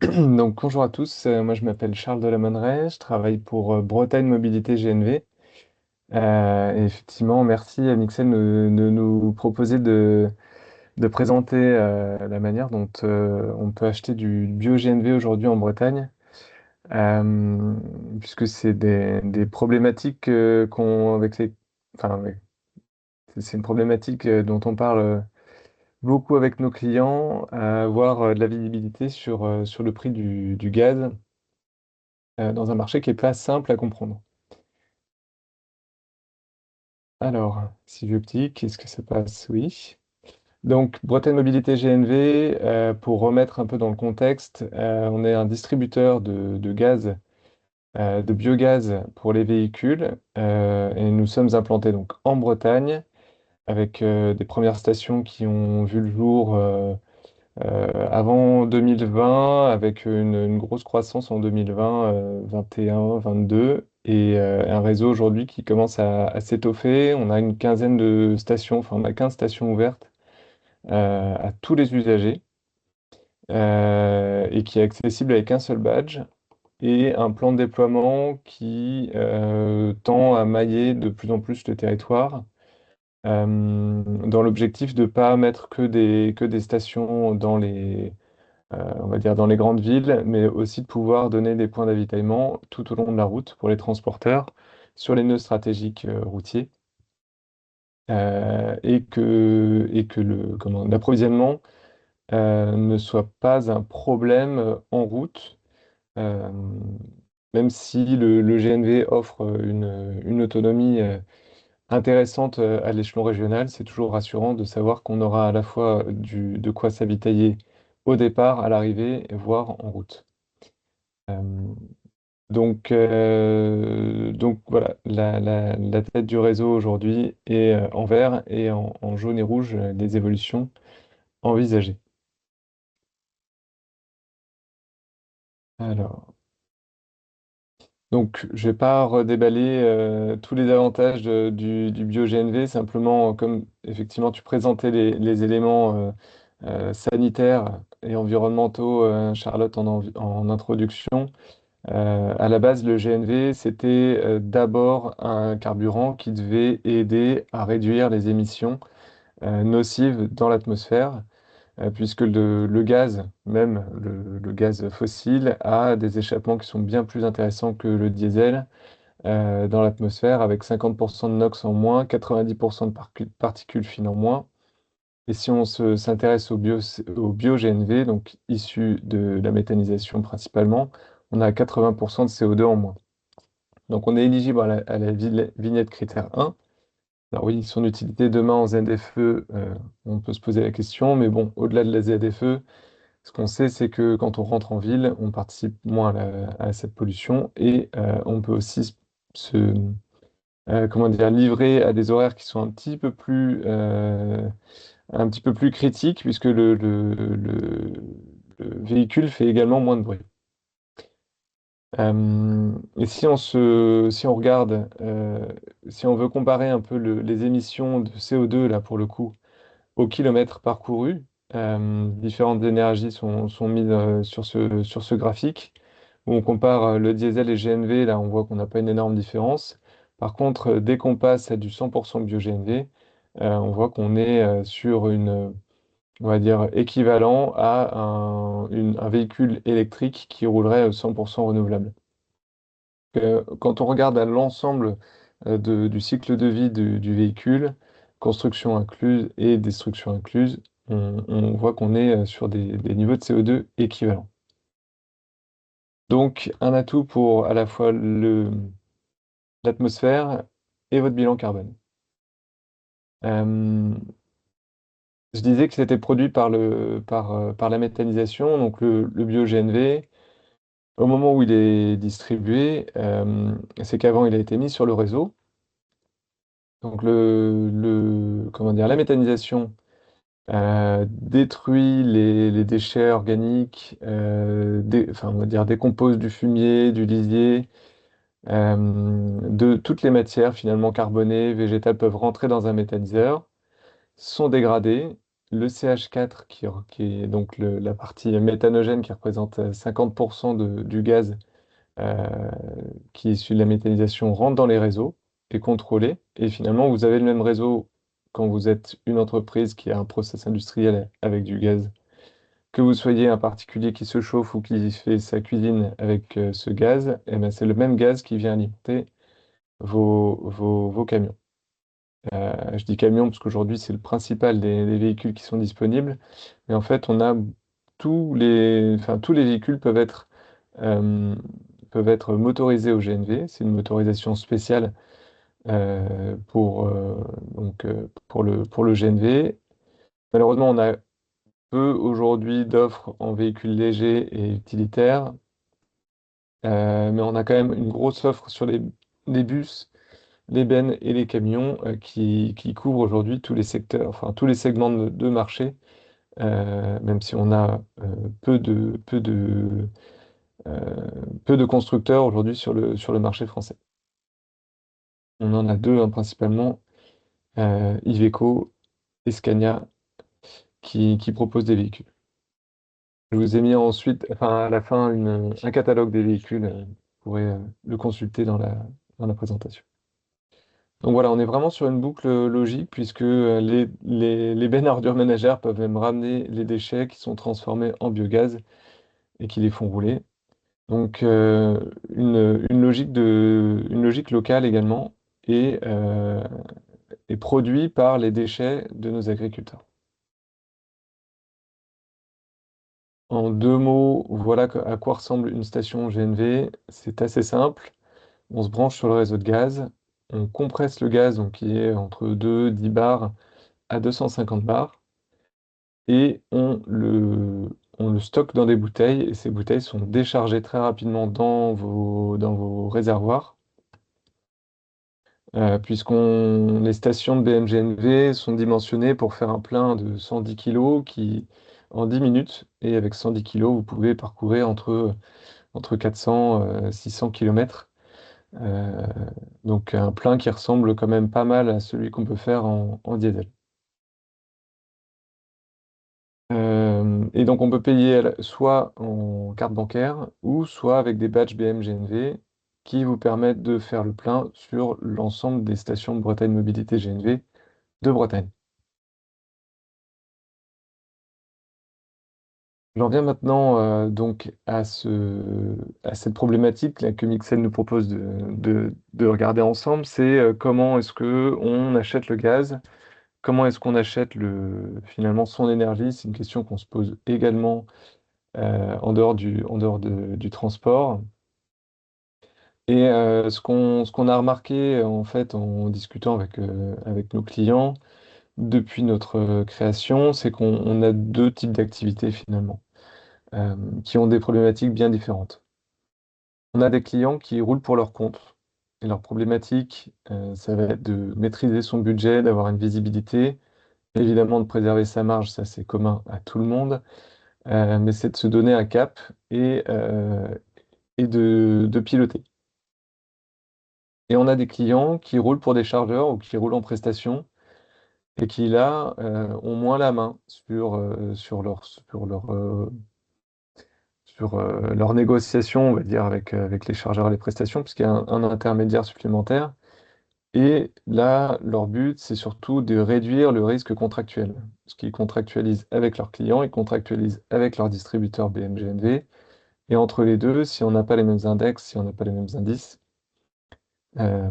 donc bonjour à tous, moi je m'appelle Charles Delamonneray, je travaille pour Bretagne Mobilité GNV. Et effectivement, merci à Mixel de nous proposer de présenter la manière dont on peut acheter du bio GNV aujourd'hui en Bretagne. Euh, Puisque c'est des problématiques enfin, ouais, c'est une problématique dont on parle beaucoup avec nos clients, à avoir de la visibilité sur le prix du gaz dans un marché qui n'est pas simple à comprendre. Alors, si j'optique, est-ce que ça passe? Oui. Donc, Bretagne Mobilité GNV, pour remettre un peu dans le contexte, on est un distributeur de gaz, de biogaz pour les véhicules, et nous sommes implantés donc en Bretagne avec des premières stations qui ont vu le jour avant 2020, avec une grosse croissance en 2020, 21, 22, et un réseau aujourd'hui qui commence à s'étoffer. On a une quinzaine de stations, enfin on a 15 stations ouvertes à tous les usagers et qui est accessible avec un seul badge et un plan de déploiement qui tend à mailler de plus en plus le territoire dans l'objectif de ne pas mettre que des stations dans on va dire dans les grandes villes, mais aussi de pouvoir donner des points d'avitaillement tout au long de la route pour les transporteurs sur les nœuds stratégiques routiers et que l'approvisionnement ne soit pas un problème en route, euh, même si le GNV offre une autonomie intéressante à l'échelon régional. C'est toujours rassurant de savoir qu'on aura à la fois de quoi s'avitailler au départ, à l'arrivée, voire en route. Euh, donc voilà, la tête du réseau aujourd'hui est en vert et en jaune et rouge les évolutions envisagées. Alors, donc je vais pas redéballer tous les avantages du bio-GNV, simplement comme effectivement tu présentais les éléments sanitaires et environnementaux, Charlotte, en introduction. À la base, le GNV, c'était d'abord un carburant qui devait aider à réduire les émissions nocives dans l'atmosphère, puisque le gaz, même le gaz fossile, a des échappements qui sont bien plus intéressants que le diesel dans l'atmosphère, avec 50% de NOx en moins, 90% de particules fines en moins. Et si on s'intéresse au bio-GNV, donc issu de la méthanisation principalement, on a 80% de CO2 en moins. Donc on est éligible à la vignette critère 1. Alors oui, son utilité demain en ZFE, on peut se poser la question, mais bon, au-delà de la ZFE, ce qu'on sait, c'est que quand on rentre en ville, on participe moins à cette pollution et on peut aussi se, comment dire, livrer à des horaires qui sont un petit peu plus critiques, puisque le véhicule fait également moins de bruit. Et si on regarde, si on veut comparer un peu les émissions de CO2, là pour le coup, au kilomètre parcouru, différentes énergies sont mises sur ce graphique, où on compare le diesel et GNV, là on voit qu'on n'a pas une énorme différence. Par contre, dès qu'on passe à du 100% bio-GNV, on voit qu'on est sur on va dire, équivalent à un véhicule électrique qui roulerait 100% renouvelable. Quand on regarde à l'ensemble du cycle de vie du véhicule, construction incluse et destruction incluse, on voit qu'on est sur des niveaux de CO2 équivalents. Donc, un atout pour à la fois l'atmosphère et votre bilan carbone. Euh, je disais que c'était produit par la méthanisation, donc le bio-GNV. Au moment où il est distribué, c'est qu'avant il a été mis sur le réseau. Donc comment dire, la méthanisation détruit les déchets organiques, enfin, on va dire décompose du fumier, du lisier, de toutes les matières finalement carbonées, végétales peuvent rentrer dans un méthaniseur, sont dégradées. Le CH4, qui est donc la partie méthanogène qui représente 50% du gaz euh, qui est issu de la méthanisation, rentre dans les réseaux, est contrôlé. Et finalement, vous avez le même réseau quand vous êtes une entreprise qui a un process industriel avec du gaz, que vous soyez un particulier qui se chauffe ou qui fait sa cuisine avec ce gaz, et ben c'est le même gaz qui vient alimenter vos camions. Je dis camions parce qu'aujourd'hui, c'est le principal des véhicules qui sont disponibles. Mais en fait, on a tous les véhicules peuvent être motorisés au GNV. C'est une motorisation spéciale pour le GNV. Malheureusement, on a peu aujourd'hui d'offres en véhicules légers et utilitaires, mais on a quand même une grosse offre sur les bus, les bennes et les camions qui couvrent aujourd'hui tous les secteurs, enfin tous les segments de marché, même si on a euh, peu de constructeurs aujourd'hui sur le marché français. On en a deux, hein, principalement, Iveco et Scania, qui proposent des véhicules. Je vous ai mis ensuite, enfin à la fin, un catalogue des véhicules. Vous pourrez le consulter dans la présentation. Donc voilà, on est vraiment sur une boucle logique puisque les bennes à ordures ménagères peuvent même ramener les déchets qui sont transformés en biogaz et qui les font rouler. Donc une logique locale également et produit par les déchets de nos agriculteurs. En deux mots, voilà à quoi ressemble une station GNV. C'est assez simple. On se branche sur le réseau de gaz, on compresse le gaz, donc qui est entre 10 bars à 250 bars, et on le stocke dans des bouteilles, et ces bouteilles sont déchargées très rapidement dans vos réservoirs, les stations de BMGNV sont dimensionnées pour faire un plein de 110 kg en 10 minutes, et avec 110 kg, vous pouvez parcourir entre 400 et 600 km. Donc un plein qui ressemble quand même pas mal à celui qu'on peut faire en diesel. Et donc on peut payer soit en carte bancaire ou soit avec des badges BM-GNV qui vous permettent de faire le plein sur l'ensemble des stations de Bretagne Mobilité GNV de Bretagne. J'en viens maintenant donc à cette problématique là, que Mixel nous propose de regarder ensemble, c'est comment est-ce que on achète le gaz. Comment est-ce qu'on achète finalement son énergie? C'est une question qu'on se pose également en dehors du transport. Et ce qu'on a remarqué en fait en discutant avec nos clients depuis notre création, c'est qu'on a deux types d'activités finalement qui ont des problématiques bien différentes. On a des clients qui roulent pour leur compte et leur problématique, ça va être de maîtriser son budget, d'avoir une visibilité. Évidemment, de préserver sa marge, ça c'est commun à tout le monde, mais c'est de se donner un cap et de piloter. Et on a des clients qui roulent pour des chargeurs ou qui roulent en prestation et qui là ont moins la main sur leur négociation, on va dire, avec les chargeurs et les prestations, puisqu'il y a un intermédiaire supplémentaire. Et là, leur but, c'est surtout de réduire le risque contractuel. Parce qu'ils contractualisent avec leurs clients, ils contractualisent avec leurs distributeurs BMGNV. Et entre les deux, si on n'a pas les mêmes index, si on n'a pas les mêmes indices,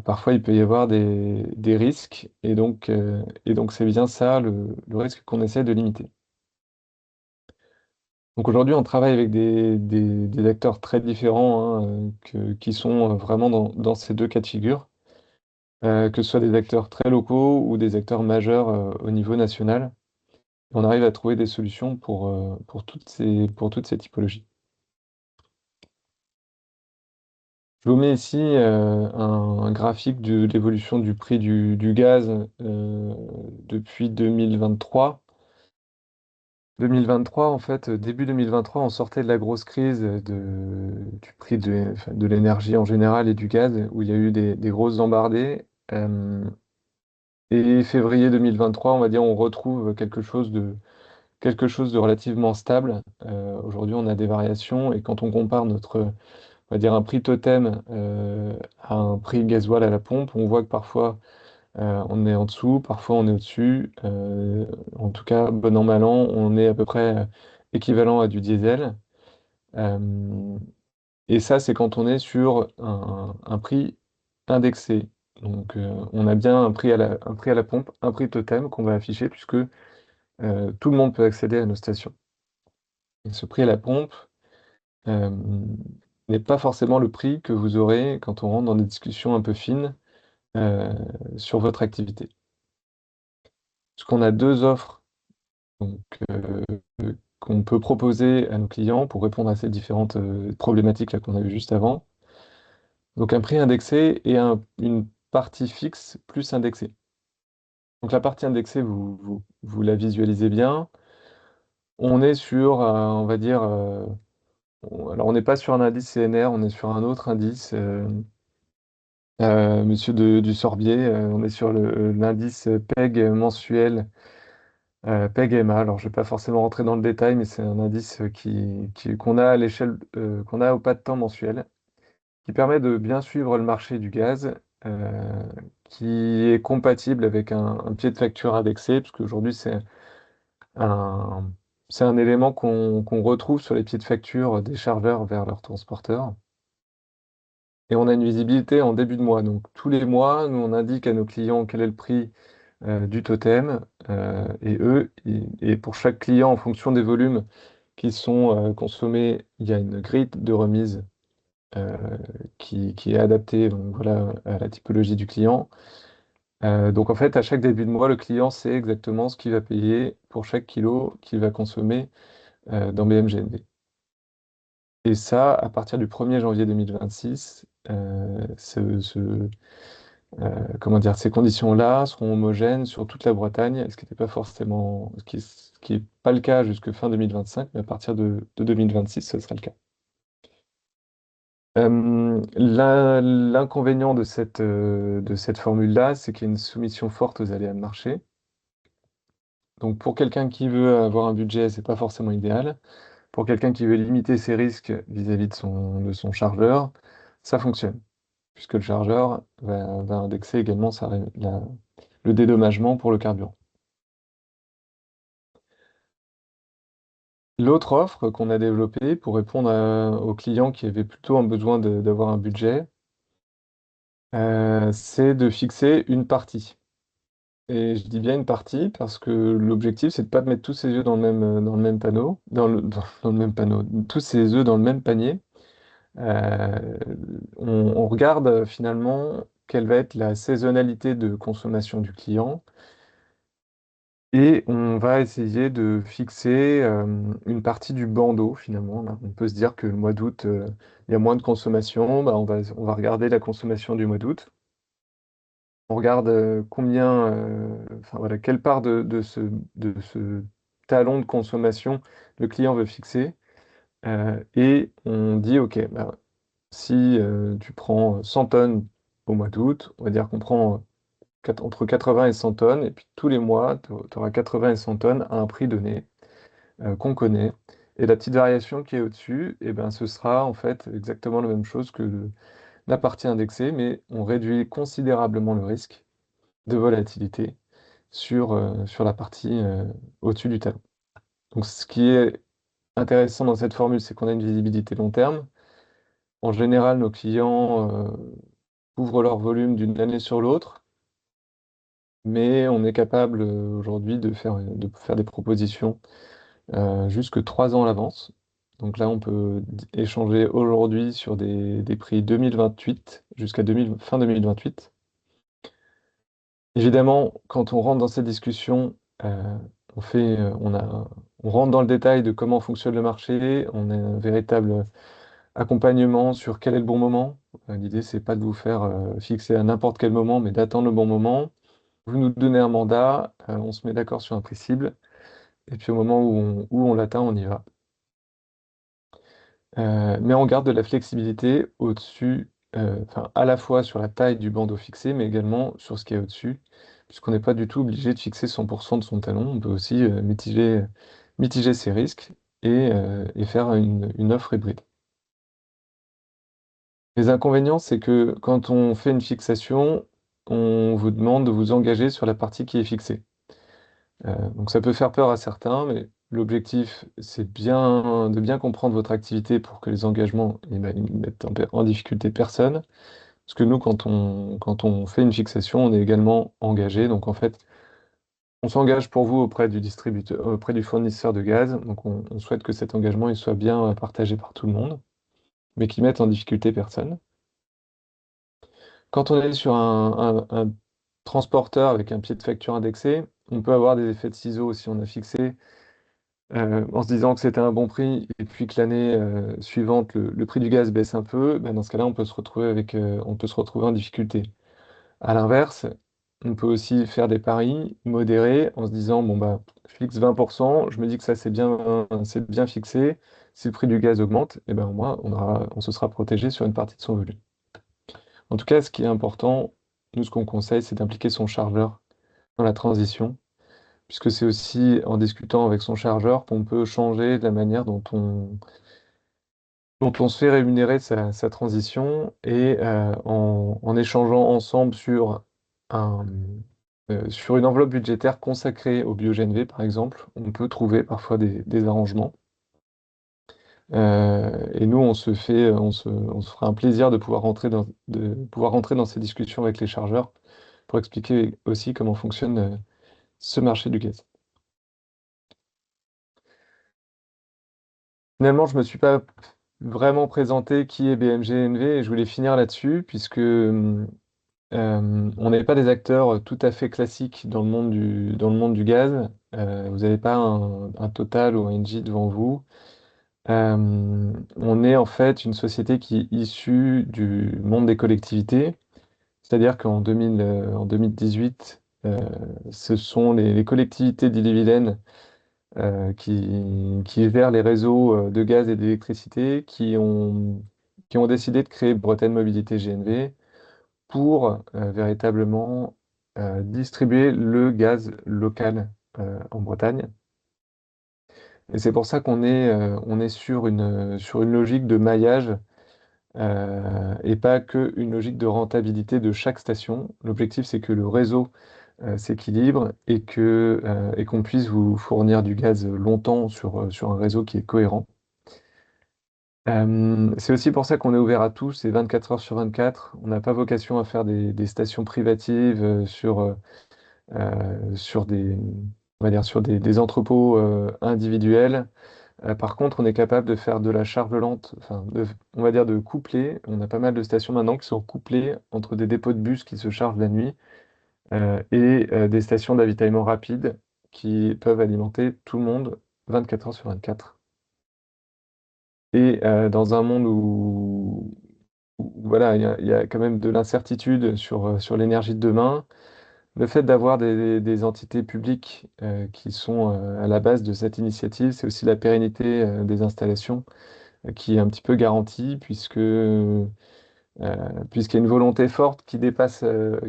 parfois il peut y avoir des risques. Et donc c'est bien ça le risque qu'on essaie de limiter. Donc aujourd'hui, on travaille avec des acteurs très différents hein, qui sont vraiment dans ces deux cas de figure. Que ce soit des acteurs très locaux ou des acteurs majeurs au niveau national. On arrive à trouver des solutions pour toutes ces typologies. Je vous mets ici un graphique de l'évolution du prix du gaz depuis 2023. 2023, en fait, début 2023, on sortait de la grosse crise du prix de l'énergie en général et du gaz, où il y a eu des grosses embardées. Et février 2023, on va dire, on retrouve quelque chose de relativement stable. Aujourd'hui, on a des variations et quand on compare on va dire, un prix totem à un prix gasoil à la pompe, on voit que parfois on est en dessous, parfois on est au-dessus. En tout cas, bon an, mal an, on est à peu près équivalent à du diesel. Euh, et ça, c'est quand on est sur un prix indexé. Donc, on a bien un prix à la pompe, un prix totem qu'on va afficher puisque tout le monde peut accéder à nos stations. Et ce prix à la pompe euh, n'est pas forcément le prix que vous aurez quand on rentre dans des discussions un peu fines sur votre activité. Parce qu'on a deux offres donc, qu'on peut proposer à nos clients pour répondre à ces différentes problématiques là qu'on a vues juste avant. Donc un prix indexé et une partie fixe plus indexée. Donc la partie indexée, vous la visualisez bien. On est sur, on va dire, alors on n'est pas sur un indice CNR, on est sur un autre indice, Monsieur du Sorbier, on est sur l'indice PEG mensuel, PEG-EMA. Alors je ne vais pas forcément rentrer dans le détail, mais c'est un indice qu'on a à l'échelle, qu'on a au pas de temps mensuel, qui permet de bien suivre le marché du gaz, qui est compatible avec un pied de facture indexé, parce qu'aujourd'hui un, c'est un élément qu'on retrouve sur les pieds de facture des chargeurs vers leurs transporteurs. Et on a une visibilité en début de mois. Donc tous les mois, nous, on indique à nos clients quel est le prix du totem. Et pour chaque client, en fonction des volumes qui sont consommés, il y a une grille de remise euh, qui est adaptée donc, voilà, à la typologie du client. Donc en fait, à chaque début de mois, le client sait exactement ce qu'il va payer pour chaque kilo qu'il va consommer dans BMGNV. Et ça, à partir du 1er janvier 2026, comment dire, ces conditions-là seront homogènes sur toute la Bretagne, ce qui n'était pas forcément, ce qui est pas le cas jusque fin 2025, mais à partir de 2026, ce sera le cas. L'inconvénient de cette formule-là, c'est qu'il y a une soumission forte aux aléas de marché. Donc pour quelqu'un qui veut avoir un budget, c'est pas forcément idéal. Pour quelqu'un qui veut limiter ses risques vis-à-vis de son chargeur, ça fonctionne, puisque le chargeur va indexer également le dédommagement pour le carburant. L'autre offre qu'on a développée pour répondre aux clients qui avaient plutôt un besoin d'avoir un budget, c'est de fixer une partie. Et je dis bien une partie parce que l'objectif, c'est de pas mettre tous ses œufs dans le même panneau, dans le même panneau, tous ses œufs dans le même panier. Euh, on regarde finalement quelle va être la saisonnalité de consommation du client et on va essayer de fixer une partie du bandeau finalement. Là. On peut se dire que le mois d'août, il y a moins de consommation, bah, on va regarder la consommation du mois d'août. On regarde enfin voilà, quelle part de ce talon de consommation le client veut fixer. Et on dit, OK, bah, si tu prends 100 tonnes au mois d'août, on va dire qu'on prend entre 80 et 100 tonnes, et puis tous les mois, tu auras 80 et 100 tonnes à un prix donné, qu'on connaît. Et la petite variation qui est au-dessus, eh ben, ce sera en fait exactement la même chose que la partie indexée, mais on réduit considérablement le risque de volatilité sur la partie au-dessus du talon. Donc ce qui est intéressant dans cette formule, c'est qu'on a une visibilité long terme. En général, nos clients couvrent leur volume d'une année sur l'autre, mais on est capable aujourd'hui de faire des propositions jusque 3 ans à l'avance. Donc là, on peut échanger aujourd'hui sur des prix 2028 jusqu'à fin 2028. Évidemment, quand on rentre dans cette discussion, on fait, on rentre dans le détail de comment fonctionne le marché, on a un véritable accompagnement sur quel est le bon moment. L'idée, c'est pas de vous faire fixer à n'importe quel moment, mais d'attendre le bon moment. Vous nous donnez un mandat, on se met d'accord sur un prix cible, et puis au moment où on l'atteint, on y va. Mais on garde de la flexibilité au-dessus, enfin à la fois sur la taille du bandeau fixé, mais également sur ce qui est au-dessus, puisqu'on n'est pas du tout obligé de fixer 100% de son talon. On peut aussi mitiger ses risques et faire une offre hybride. Les inconvénients, c'est que quand on fait une fixation, on vous demande de vous engager sur la partie qui est fixée. Donc ça peut faire peur à certains, mais l'objectif, c'est de bien comprendre votre activité pour que les engagements eh ben, ils mettent en difficulté personne. Parce que nous, quand on fait une fixation, on est également engagé. Donc en fait, on s'engage pour vous auprès du distributeur, auprès du fournisseur de gaz. Donc on souhaite que cet engagement il soit bien partagé par tout le monde, mais qu'il mette en difficulté personne. Quand on est sur un transporteur avec un pied de facture indexé, on peut avoir des effets de ciseaux si on a fixé en se disant que c'était un bon prix et puis que l'année suivante, le prix du gaz baisse un peu. Ben, dans ce cas-là, on peut se retrouver on peut se retrouver en difficulté. À l'inverse, on peut aussi faire des paris modérés en se disant, bon, bah, je fixe 20%, je me dis que ça c'est bien fixé. Si le prix du gaz augmente, et ben, au moins, on se sera protégé sur une partie de son volume. En tout cas, ce qui est important, nous, ce qu'on conseille, c'est d'impliquer son chargeur dans la transition, puisque c'est aussi en discutant avec son chargeur qu'on peut changer la manière dont on se fait rémunérer sa transition et en échangeant ensemble un, sur une enveloppe budgétaire consacrée au BioGNV, par exemple, on peut trouver parfois des arrangements. Et nous, on se fera un plaisir de pouvoir rentrer dans ces discussions avec les chargeurs pour expliquer aussi comment fonctionne ce marché du gaz. Finalement, je ne me suis pas vraiment présenté qui est BMGNV et je voulais finir là-dessus puisque on n'est pas des acteurs tout à fait classiques dans le monde du gaz. Vous n'avez pas un Total ou un Engie devant vous. On est en fait une société qui est issue du monde des collectivités, c'est-à-dire en 2018, ce sont les collectivités d'Ille-et-Vilaine qui gèrent les réseaux de gaz et d'électricité qui ont décidé de créer Bretagne Mobilité GNV pour véritablement distribuer le gaz local en Bretagne. Et c'est pour ça on est sur une logique de maillage et pas qu'une logique de rentabilité de chaque station. L'objectif, c'est que le réseau s'équilibre et qu'on puisse vous fournir du gaz longtemps sur un réseau qui est cohérent. C'est aussi pour ça qu'on est ouvert à tous, c'est 24 heures sur 24. On n'a pas vocation à faire des stations privatives sur on va dire sur des entrepôts individuels. Par contre, on est capable de faire de la charge lente, enfin, on va dire de coupler. On a pas mal de stations maintenant qui sont couplées entre des dépôts de bus qui se chargent la nuit et des stations d'avitaillement rapide qui peuvent alimenter tout le monde 24 heures sur 24. Et dans un monde voilà, il y a quand même de l'incertitude sur l'énergie de demain, le fait d'avoir des entités publiques qui sont à la base de cette initiative, c'est aussi la pérennité des installations qui est un petit peu garantie puisqu'il y a une volonté forte qui dépasse on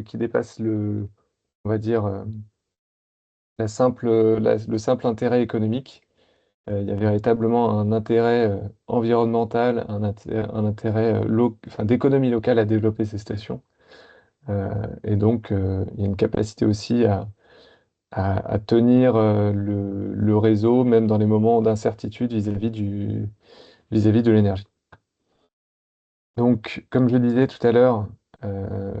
va dire, le simple intérêt économique. Il y a véritablement un intérêt environnemental, un intérêt enfin, d'économie locale à développer ces stations. Et donc, il y a une capacité aussi à tenir le réseau, même dans les moments d'incertitude vis-à-vis de l'énergie. Donc, comme je le disais tout à l'heure, euh,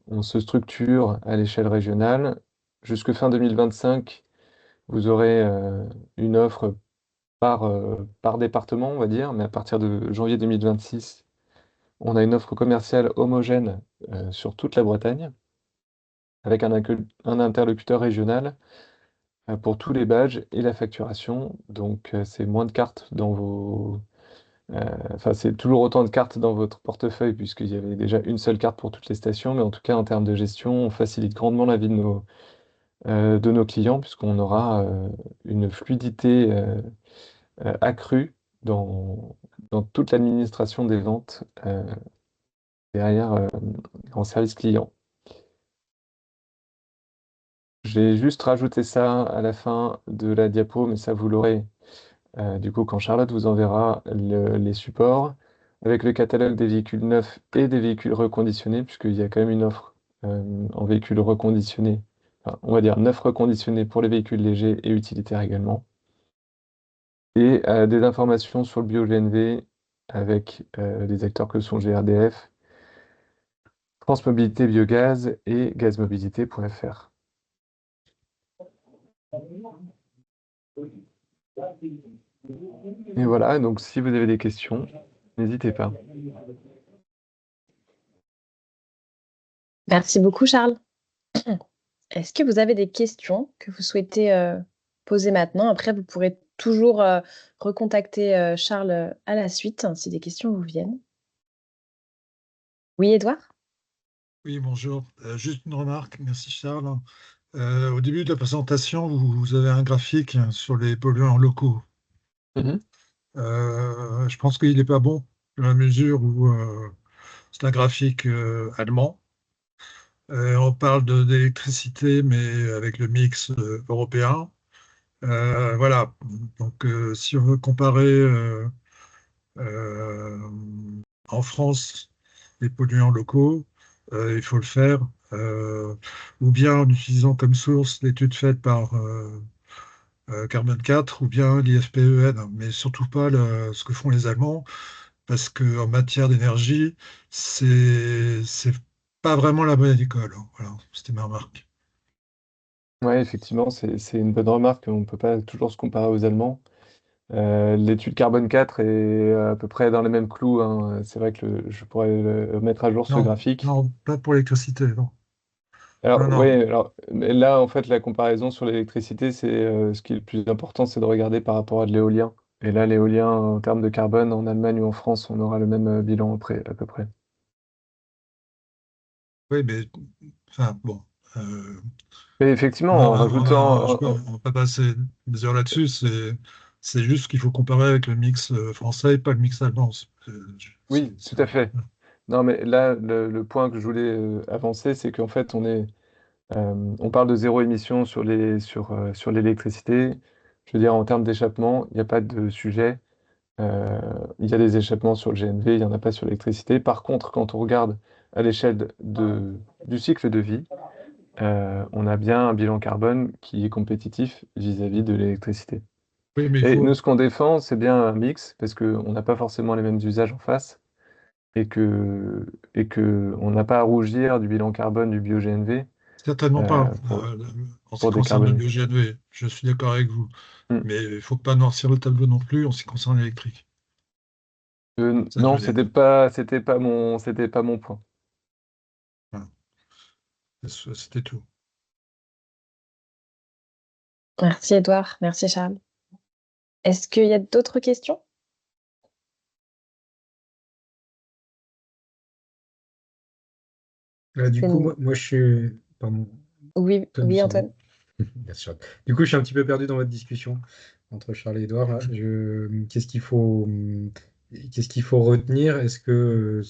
on se structure à l'échelle régionale. Jusque fin 2025, vous aurez une offre par département, on va dire, mais à partir de janvier 2026, on a une offre commerciale homogène sur toute la Bretagne, avec un interlocuteur régional pour tous les badges et la facturation. Donc, c'est moins de cartes enfin, c'est toujours autant de cartes dans votre portefeuille, puisqu'il y avait déjà une seule carte pour toutes les stations, mais en tout cas, en termes de gestion, on facilite grandement la vie de nos clients, puisqu'on aura une fluidité accrue dans toute l'administration des ventes derrière en service client. J'ai juste rajouté ça à la fin de la diapo, mais ça vous l'aurez du coup quand Charlotte vous enverra les supports avec le catalogue des véhicules neufs et des véhicules reconditionnés, puisqu'il y a quand même une offre en véhicules reconditionnés, enfin, on va dire neufs reconditionnés pour les véhicules légers et utilitaires également. Et des informations sur le bio-GNV avec des acteurs que sont GRDF, France Mobilité Biogaz et gazmobilité.fr. Et voilà, donc si vous avez des questions, n'hésitez pas. Merci beaucoup, Charles. Est-ce que vous avez des questions que vous souhaitez poser maintenant? Après, vous pourrez toujours recontacter Charles à la suite si des questions vous viennent. Oui, Edouard? Oui, bonjour. Juste une remarque, merci Charles. Au début de la présentation, vous avez un graphique sur les polluants locaux. Mhm. Je pense qu'il n'est pas bon, dans la mesure où c'est un graphique allemand. On parle d'électricité, mais avec le mix européen. Voilà. Donc, si on veut comparer euh, en France les polluants locaux, il faut le faire, ou bien en utilisant comme source l'étude faite par Carbone 4 ou bien l'IFPEN, mais surtout pas ce que font les Allemands, parce qu'en matière d'énergie, c'est pas vraiment la bonne école. Voilà, c'était ma remarque. Ouais, effectivement, c'est une bonne remarque. On ne peut pas toujours se comparer aux Allemands. L'étude Carbone 4 est à peu près dans les mêmes clous, hein. C'est vrai que je pourrais mettre à jour ce Non, graphique. non, pas pour l'électricité, non. Alors, Non, oui, non. alors mais là, en fait, la comparaison sur l'électricité, c'est ce qui est le plus important, c'est de regarder par rapport à de l'éolien. Et là, l'éolien, en termes de carbone, en Allemagne ou en France, on aura le même bilan après, à peu près. Oui, mais enfin, bon. euh, Mais effectivement, on en a- on a- je rajoutant, peux- on va pas passer des heures là-dessus. C'est juste qu'il faut comparer avec le mix français et pas le mix allemand. oui, tout à fait. Non, mais là, le point que je voulais avancer, c'est qu'en fait, on parle de zéro émission sur l'électricité. Je veux dire, en termes d'échappement, il n'y a pas de sujet. Euh, il y a des échappements sur le GNV, il n'y en a pas sur l'électricité. Par contre, quand on regarde à l'échelle du cycle de vie, on a bien un bilan carbone qui est compétitif vis-à-vis de l'électricité. Oui, mais il Et nous, faut. ce qu'on défend, c'est bien un mix, parce qu'on n'a pas forcément les mêmes usages en face, et que on n'a pas à rougir du bilan carbone du bio-GNV Certainement pas. euh, pour, En ce qui pour concerne le décarboner. BioGNV, je suis d'accord avec vous. Hmm. Mais il ne faut pas noircir le tableau non plus en ce qui concerne l'électrique. C'est ça que je Non, veux dire. c'était pas mon point. Voilà. C'était tout. Merci, Edouard. Merci, Charles. Est-ce qu'il y a d'autres questions? Du coup, C'est- moi, je suis. Pardon, Oui, Antoine oui, Dusorbier. Antoine. Bien sûr. Du coup, je suis un petit peu perdu dans votre discussion entre Charles et Edouard. Là. Qu'est-ce qu'il faut retenir? Est-ce que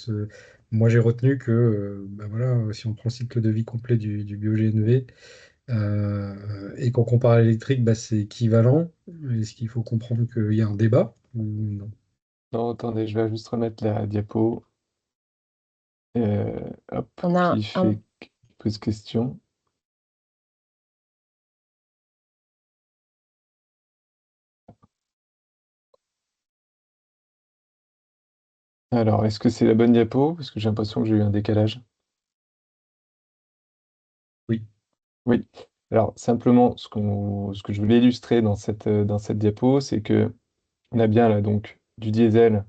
moi j'ai retenu que bah voilà, si on prend le cycle de vie complet du bio-GNV et qu'on compare à l'électrique, bah, c'est équivalent. Est-ce qu'il faut comprendre qu'il y a un débat ou non? Non, attendez, je vais juste remettre la diapo. Hop, On a qui un. pose question. Alors, est-ce que c'est la bonne diapo? Parce que j'ai l'impression que j'ai eu un décalage. Oui. Oui. Alors, simplement, ce que je voulais illustrer dans cette diapo, c'est que on a bien là donc du diesel,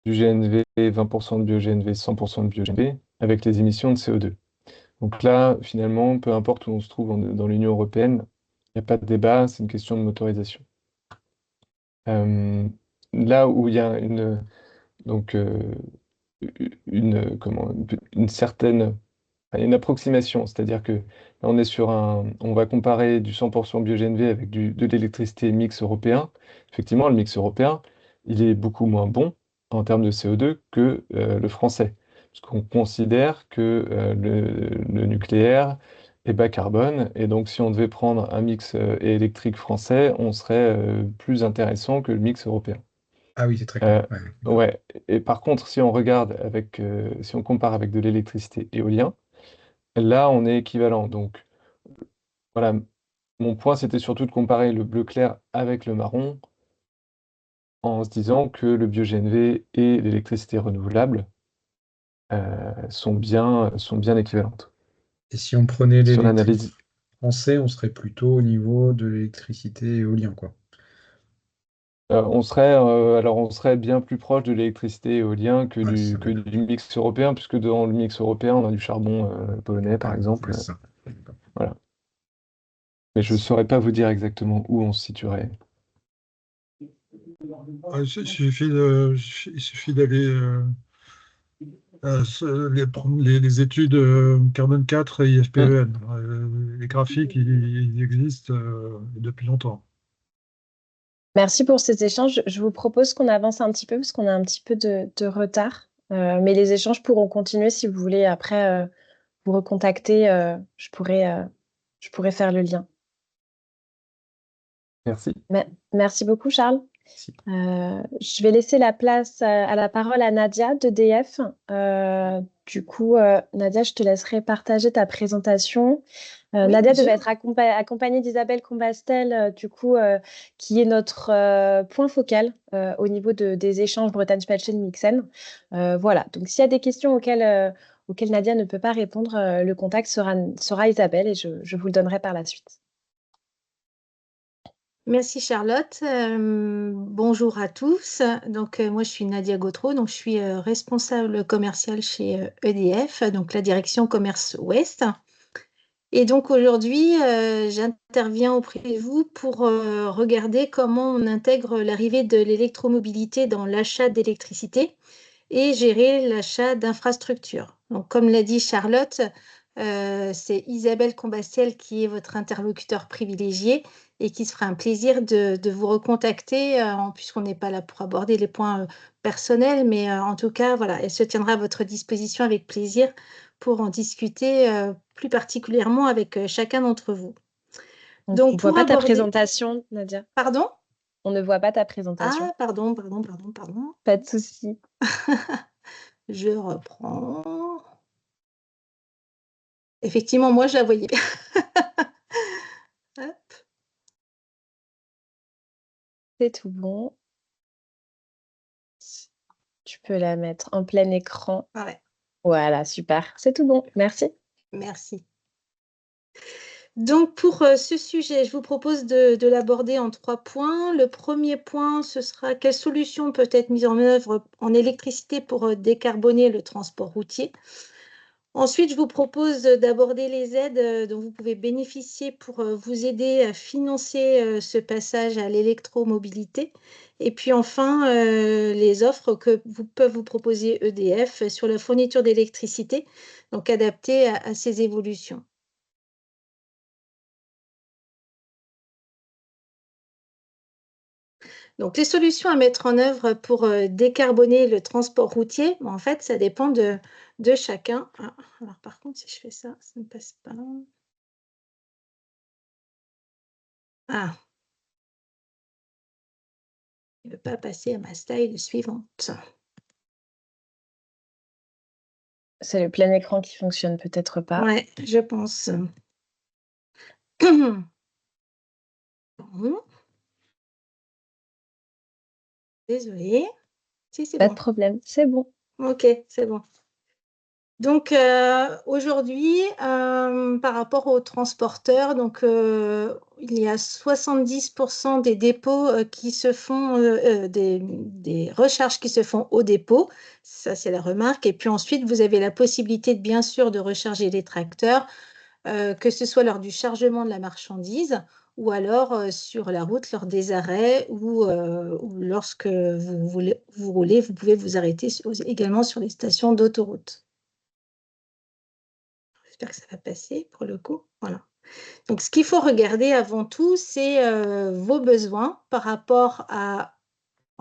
du GNV, 20% de bio-GNV, 100% de bio-GNV, avec les émissions de CO2. Donc là, finalement, peu importe où on se trouve dans l'Union européenne, il n'y a pas de débat, c'est une question de motorisation. Euh, Là où il y a donc, une certaine une approximation, c'est-à-dire que là, on va comparer du 100% bio-GNV avec de l'électricité mix européen. Effectivement, le mix européen, il est beaucoup moins bon en termes de CO2 que le français, parce qu'on considère que le nucléaire est bas carbone, et donc si on devait prendre un mix électrique français, on serait plus intéressant que le mix européen. Ah oui, c'est très clair. Euh, Ouais, d'accord. ouais. Et par contre, si on compare avec de l'électricité éolien, là, on est équivalent. Donc, voilà, mon point, c'était surtout de comparer le bleu clair avec le marron en se disant que le bio-GNV et l'électricité renouvelable sont bien équivalentes. Et si on prenait Si on l'électrique analyse, français, on serait plutôt au niveau de l'électricité éolien, quoi. On serait bien plus proche de l'électricité éolien que Ouais, ça que va être du mix européen, puisque dans le mix européen, on a du charbon polonais, par ouais, exemple. ça. Voilà. Mais je ne saurais pas vous dire exactement où on se situerait. Il suffit d'aller les études Carbone 4 et Mm. IFPEN. Les graphiques, ils existent depuis longtemps. Merci pour cet échange. Je vous propose qu'on avance un petit peu parce qu'on a un petit peu de retard. Mais les échanges pourront continuer si vous voulez après vous recontacter. Je pourrais faire le lien. Merci. Merci beaucoup, Charles. Si. Je vais laisser la place à la parole à Nadia d'EDF. Du coup, Nadia, je te laisserai partager ta présentation. Oui, Nadia bien devait sûr. être accompagnée d'Isabelle Combastel, qui est notre point focal au niveau des échanges Bretagne-Spalchen-Mixen. Voilà, donc s'il y a des questions auxquelles Nadia ne peut pas répondre, le contact sera Isabelle et je vous le donnerai par la suite. Merci Charlotte. Bonjour à tous. Donc moi je suis Nadia Gautreau, donc je suis responsable commercial chez EDF, donc la direction commerce Ouest. Et donc aujourd'hui, j'interviens auprès de vous pour regarder comment on intègre l'arrivée de l'électromobilité dans l'achat d'électricité et gérer l'achat d'infrastructures. Donc, comme l'a dit Charlotte, c'est Isabelle Combastel qui est votre interlocuteur privilégié et qui se fera un plaisir de vous recontacter, puisqu'on n'est pas là pour aborder les points personnels, mais en tout cas, voilà, elle se tiendra à votre disposition avec plaisir pour en discuter plus particulièrement avec chacun d'entre vous. On Donc, ne voit pour pas ta aborder... présentation, Nadia. Pardon? On ne voit pas ta présentation. Ah, pardon. Pas de souci. Je reprends. Effectivement, moi, je la voyais bien. Hop. C'est tout bon. Tu peux la mettre en plein écran. Ouais, Voilà, super. C'est tout bon. Merci. merci. Donc, pour ce sujet, je vous propose de l'aborder en 3 points. Le premier point, ce sera quelles solutions peuvent être mises en œuvre en électricité pour décarboner le transport routier. Ensuite, je vous propose d'aborder les aides dont vous pouvez bénéficier pour vous aider à financer ce passage à l'électromobilité. Et puis enfin, les offres que peuvent vous proposer EDF sur la fourniture d'électricité, donc adaptées à ces évolutions. Donc, les solutions à mettre en œuvre pour décarboner le transport routier, en fait, ça dépend de chacun. Ah, alors, par contre, si je fais ça, ça ne passe pas. Ah, il ne veut pas passer à ma slide suivante. C'est le plein écran qui fonctionne peut-être pas. Ouais, je pense. Bon. Désolée. Si, c'est Pas bon. de problème, c'est bon. Ok, c'est bon. Donc aujourd'hui, par rapport aux transporteurs, donc, il y a 70% des dépôts qui se font, des recharges qui se font au dépôt. Ça, c'est la remarque. Et puis ensuite, vous avez la possibilité, bien sûr, de recharger les tracteurs, que ce soit lors du chargement de la marchandise ou alors sur la route lors des arrêts ou lorsque vous roulez, vous pouvez vous arrêter également sur les stations d'autoroute. J'espère que ça va passer pour le coup. Voilà. Donc, ce qu'il faut regarder avant tout, c'est vos besoins par rapport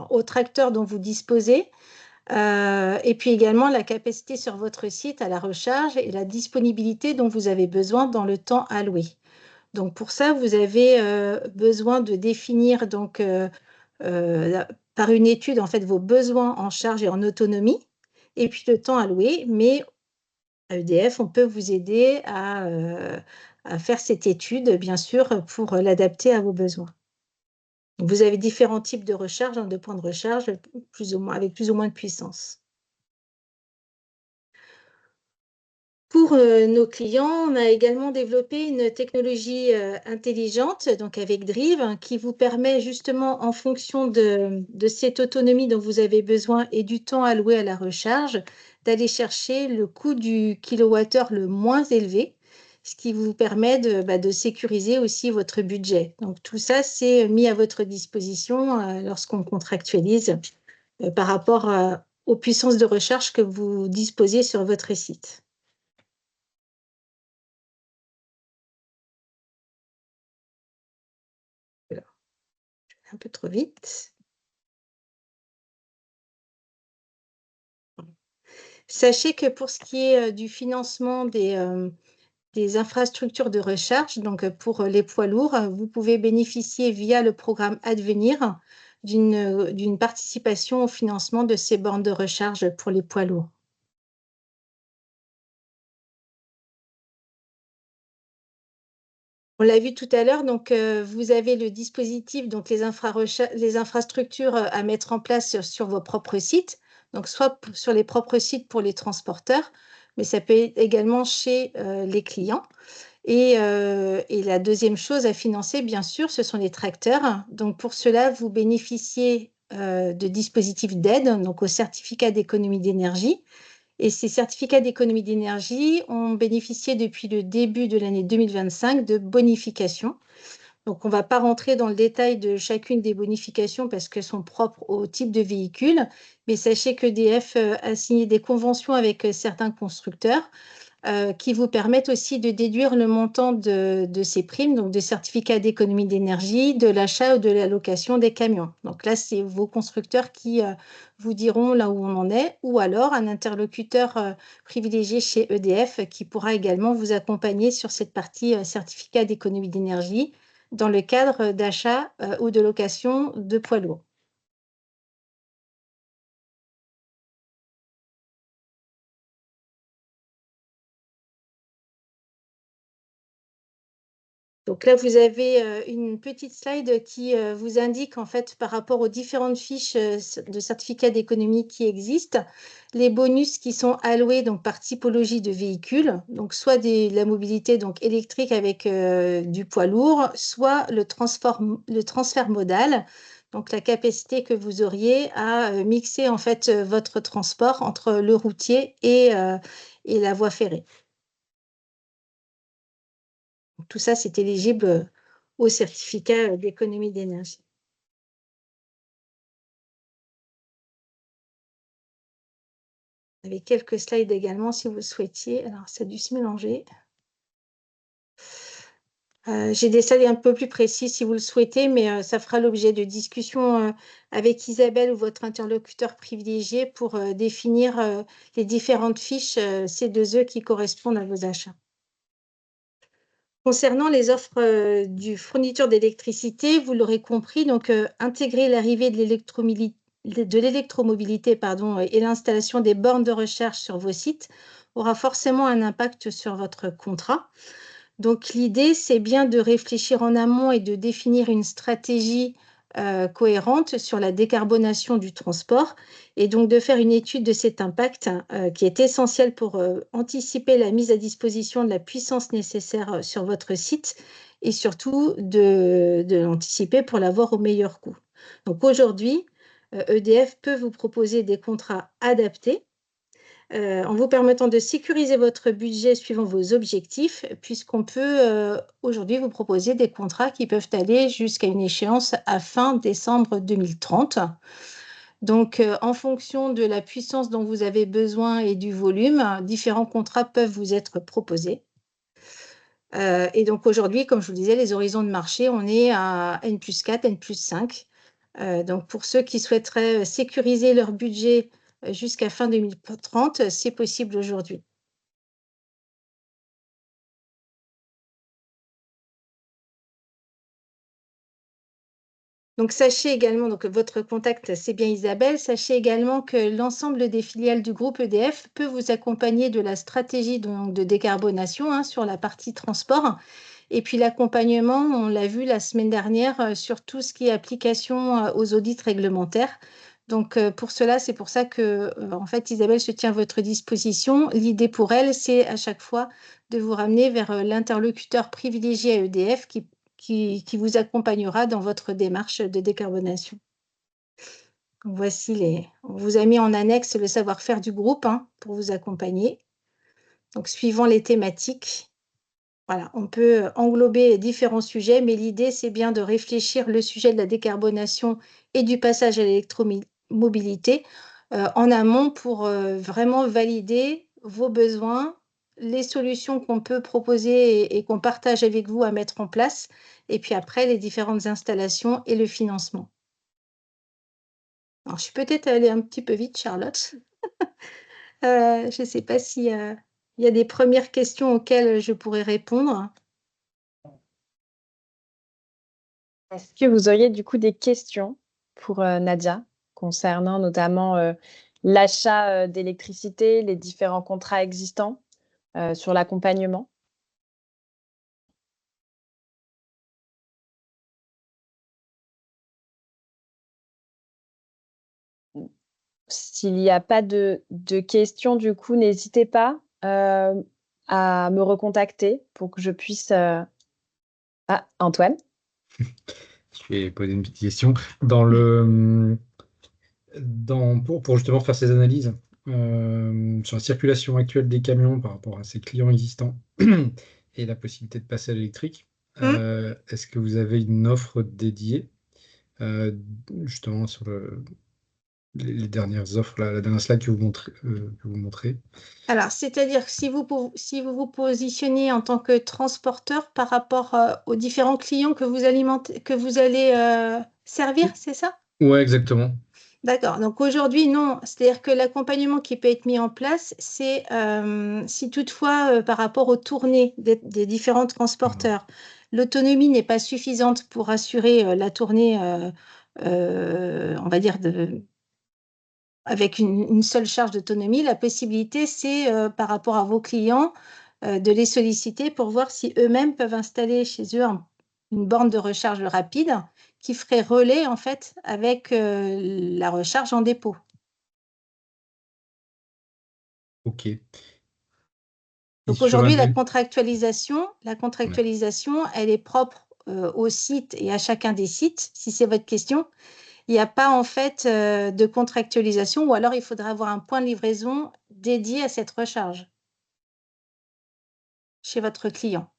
au tracteur dont vous disposez, et puis également la capacité sur votre site à la recharge et la disponibilité dont vous avez besoin dans le temps alloué. Donc, pour ça, vous avez besoin de définir donc, par une étude en fait, vos besoins en charge et en autonomie, et puis le temps alloué, mais à EDF, on peut vous aider à faire cette étude, bien sûr, pour l'adapter à vos besoins. Donc, vous avez différents types de recharge, de points de recharge, avec plus ou moins de puissance. Pour nos clients, on a également développé une technologie intelligente, donc avec Drive, qui vous permet justement, en fonction de cette autonomie dont vous avez besoin et du temps alloué à la recharge, d'aller chercher le coût du kilowattheure le moins élevé, ce qui vous permet de sécuriser aussi votre budget. Donc tout ça, c'est mis à votre disposition lorsqu'on contractualise par rapport aux puissances de recharge que vous disposez sur votre site. Un peu trop vite. Sachez que pour ce qui est du financement des infrastructures de recharge, donc pour les poids lourds, vous pouvez bénéficier via le programme Advenir d'une participation au financement de ces bornes de recharge pour les poids lourds. On l'a vu tout à l'heure, donc vous avez le dispositif, donc les infrastructures à mettre en place sur vos propres sites, donc soit sur les propres sites pour les transporteurs, mais ça peut être également chez les clients. Et la deuxième chose à financer, bien sûr, ce sont les tracteurs. Donc pour cela, vous bénéficiez de dispositifs d'aide, donc au certificat d'économie d'énergie. Et ces certificats d'économie d'énergie ont bénéficié depuis le début de l'année 2025 de bonifications. Donc, on ne va pas rentrer dans le détail de chacune des bonifications parce qu'elles sont propres au type de véhicule, mais sachez qu'EDF a signé des conventions avec certains constructeurs qui vous permettent aussi de déduire le montant de ces primes, donc des certificats d'économie d'énergie, de l'achat ou de la location des camions. Donc là, c'est vos constructeurs qui vous diront là où on en est, ou alors un interlocuteur privilégié chez EDF qui pourra également vous accompagner sur cette partie certificat d'économie d'énergie dans le cadre d'achat ou de location de poids lourds. Donc là, vous avez une petite slide qui vous indique en fait par rapport aux différentes fiches de certificats d'économie qui existent, les bonus qui sont alloués donc par typologie de véhicule, donc soit la mobilité donc électrique avec du poids lourd, soit le transfert modal, donc la capacité que vous auriez à mixer en fait votre transport entre le routier et la voie ferrée. Tout ça, c'est éligible au certificat d'économie d'énergie. Avec quelques slides également, si vous le souhaitiez. Alors, ça a dû se mélanger. J'ai des slides un peu plus précis si vous le souhaitez, mais ça fera l'objet de discussions avec Isabelle ou votre interlocuteur privilégié pour définir les différentes fiches C2E qui correspondent à vos achats. Concernant les offres du fourniture d'électricité, vous l'aurez compris, donc intégrer l'arrivée de l'électromobilité et l'installation des bornes de recharge sur vos sites aura forcément un impact sur votre contrat. Donc l'idée, c'est bien de réfléchir en amont et de définir une stratégie cohérente sur la décarbonation du transport et donc de faire une étude de cet impact qui est essentiel pour anticiper la mise à disposition de la puissance nécessaire sur votre site et surtout de l'anticiper pour l'avoir au meilleur coût. Donc aujourd'hui, EDF peut vous proposer des contrats adaptés en vous permettant de sécuriser votre budget suivant vos objectifs, puisqu'on peut aujourd'hui vous proposer des contrats qui peuvent aller jusqu'à une échéance à fin décembre 2030. Donc, en fonction de la puissance dont vous avez besoin et du volume, différents contrats peuvent vous être proposés. Et donc, aujourd'hui, comme je vous le disais, les horizons de marché, on est à N+4, N+5. Donc, pour ceux qui souhaiteraient sécuriser leur budget jusqu'à fin 2030, c'est possible aujourd'hui. Donc, sachez également, donc votre contact, c'est bien Isabelle, sachez également que l'ensemble des filiales du groupe EDF peut vous accompagner de la stratégie de décarbonation sur la partie transport. Et puis l'accompagnement, on l'a vu la semaine dernière, sur tout ce qui est application aux audits réglementaires. Donc, pour cela, c'est pour ça que, en fait, Isabelle se tient à votre disposition. L'idée pour elle, c'est à chaque fois de vous ramener vers l'interlocuteur privilégié à EDF qui vous accompagnera dans votre démarche de décarbonation. Donc, on vous a mis en annexe le savoir-faire du groupe pour vous accompagner. Donc, suivant les thématiques, voilà, on peut englober différents sujets, mais l'idée, c'est bien de réfléchir le sujet de la décarbonation et du passage à l'électromobilité en amont pour vraiment valider vos besoins, les solutions qu'on peut proposer et qu'on partage avec vous à mettre en place, et puis après, les différentes installations et le financement. Alors, je suis peut-être allée un petit peu vite, Charlotte. Je ne sais pas s'il y a des premières questions auxquelles je pourrais répondre. Est-ce que vous auriez du coup des questions pour Nadia concernant notamment l'achat d'électricité, les différents contrats existants sur l'accompagnement? S'il n'y a pas de questions, du coup, n'hésitez pas à me recontacter pour que je puisse... Ah, Antoine? Je vais poser une petite question. Pour justement faire ces analyses sur la circulation actuelle des camions par rapport à ces clients existants et la possibilité de passer à l'électrique, est-ce que vous avez une offre dédiée justement sur les dernières offres, la dernière slide que vous montrez? Alors, c'est-à-dire que si vous vous positionnez en tant que transporteur par rapport aux différents clients que vous allez servir, c'est ça? Ouais, exactement. D'accord. Donc aujourd'hui, non. C'est-à-dire que l'accompagnement qui peut être mis en place, c'est si toutefois, par rapport aux tournées des différents transporteurs, l'autonomie n'est pas suffisante pour assurer la tournée, on va dire, avec une seule charge d'autonomie, la possibilité, c'est par rapport à vos clients, de les solliciter pour voir si eux-mêmes peuvent installer chez eux une borne de recharge rapide qui ferait relais en fait avec la recharge en dépôt. Ok. Et Donc sur aujourd'hui, un... la contractualisation, elle est propre au site et à chacun des sites, si c'est votre question. Il n'y a pas en fait de contractualisation, ou alors il faudra avoir un point de livraison dédié à cette recharge chez votre client.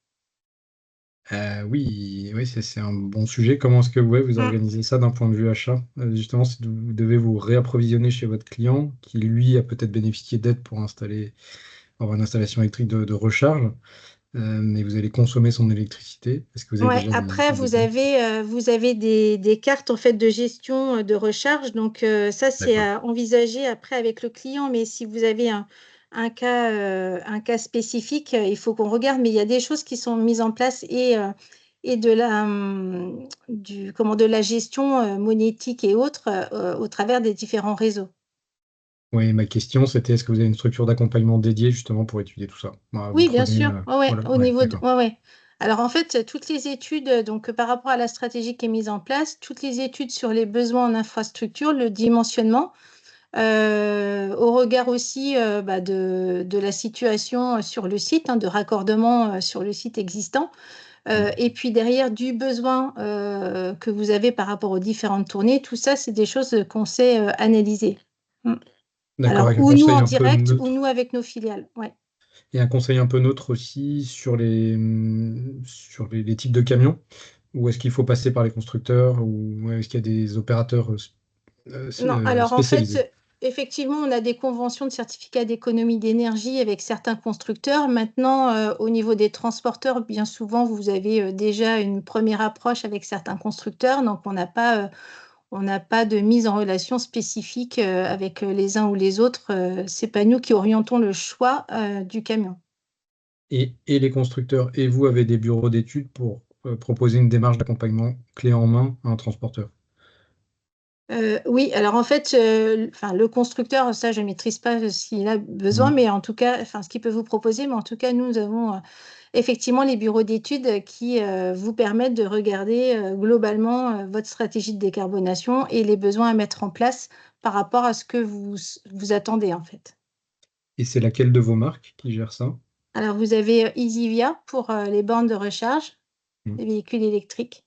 Oui, oui, c'est un bon sujet. Comment est-ce que vous organisez ça d'un point de vue achat? Justement, vous devez vous réapprovisionner chez votre client qui, lui, a peut-être bénéficié d'aide pour avoir une installation électrique de recharge, mais vous allez consommer son électricité. Est-ce que vous avez Ouais, déjà après, des dates? vous avez des cartes en fait de gestion de recharge. Donc, ça, c'est D'accord. à envisager après avec le client. Mais si vous avez un cas spécifique, il faut qu'on regarde. Mais il y a des choses qui sont mises en place et de de la gestion monétique et autres au travers des différents réseaux. Oui, ma question, c'était est-ce que vous avez une structure d'accompagnement dédiée justement pour étudier tout ça? Vous Oui, bien prenez, sûr. Ouais, voilà, au ouais, niveau de... d'accord. ouais, ouais. Alors, en fait, toutes les études, donc par rapport à la stratégie qui est mise en place, toutes les études sur les besoins en infrastructure, le dimensionnement, au regard aussi de la situation sur le site, de raccordement sur le site existant, et puis derrière du besoin que vous avez par rapport aux différentes tournées, tout ça, c'est des choses qu'on sait analyser. Mm. D'accord, Alors, avec un ou nous conseil en un peu direct, ou neutre. nous avec nos filiales. Ouais. Et un conseil un peu neutre aussi sur les types de camions. Ou est-ce qu'il faut passer par les constructeurs ou est-ce qu'il y a des opérateurs Non, alors en spécialisés? fait, effectivement, on a des conventions de certificats d'économie d'énergie avec certains constructeurs. Maintenant, au niveau des transporteurs, bien souvent, vous avez déjà une première approche avec certains constructeurs. Donc, on n'a pas de mise en relation spécifique avec les uns ou les autres. C'est pas nous qui orientons le choix du camion. Et les constructeurs et vous avez des bureaux d'études pour proposer une démarche d'accompagnement clé en main à un transporteur. Oui, alors en fait, le constructeur, ça je ne maîtrise pas s'il a besoin, Mhm. mais en tout cas, ce qu'il peut vous proposer, mais en tout cas, nous avons effectivement les bureaux d'études qui vous permettent de regarder globalement votre stratégie de décarbonation et les besoins à mettre en place par rapport à ce que vous attendez en fait. Et c'est laquelle de vos marques qui gère ça? Alors vous avez Easivia pour les bornes de recharge, Mhm. les véhicules électriques.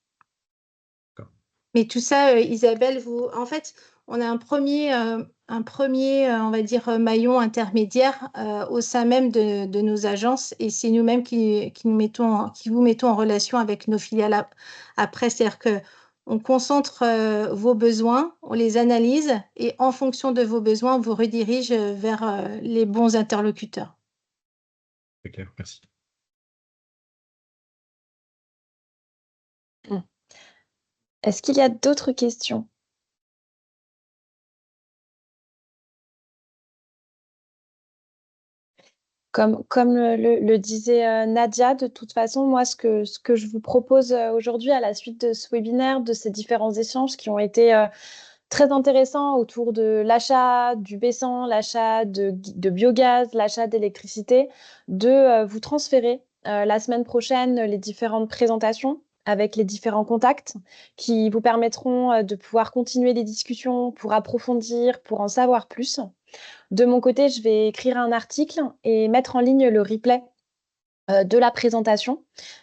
D'accord. Mais tout ça, Isabelle, en fait, on a un premier, on va dire, maillon intermédiaire au sein même de nos agences, et c'est nous-mêmes qui vous mettons en relation avec nos filiales après. C'est-à-dire que on concentre vos besoins, on les analyse, et en fonction de vos besoins, on vous redirige vers les bons interlocuteurs. C'est clair, merci. Est-ce qu'il y a d'autres questions? Comme le disait Nadia, de toute façon, moi, ce que je vous propose aujourd'hui à la suite de ce webinaire, de ces différents échanges qui ont été très intéressants autour de l'achat du baissant, l'achat de biogaz, l'achat d'électricité, de vous transférer la semaine prochaine les différentes présentations avec les différents contacts qui vous permettront de pouvoir continuer les discussions pour approfondir, pour en savoir plus. De mon côté, je vais écrire un article et mettre en ligne le replay de la présentation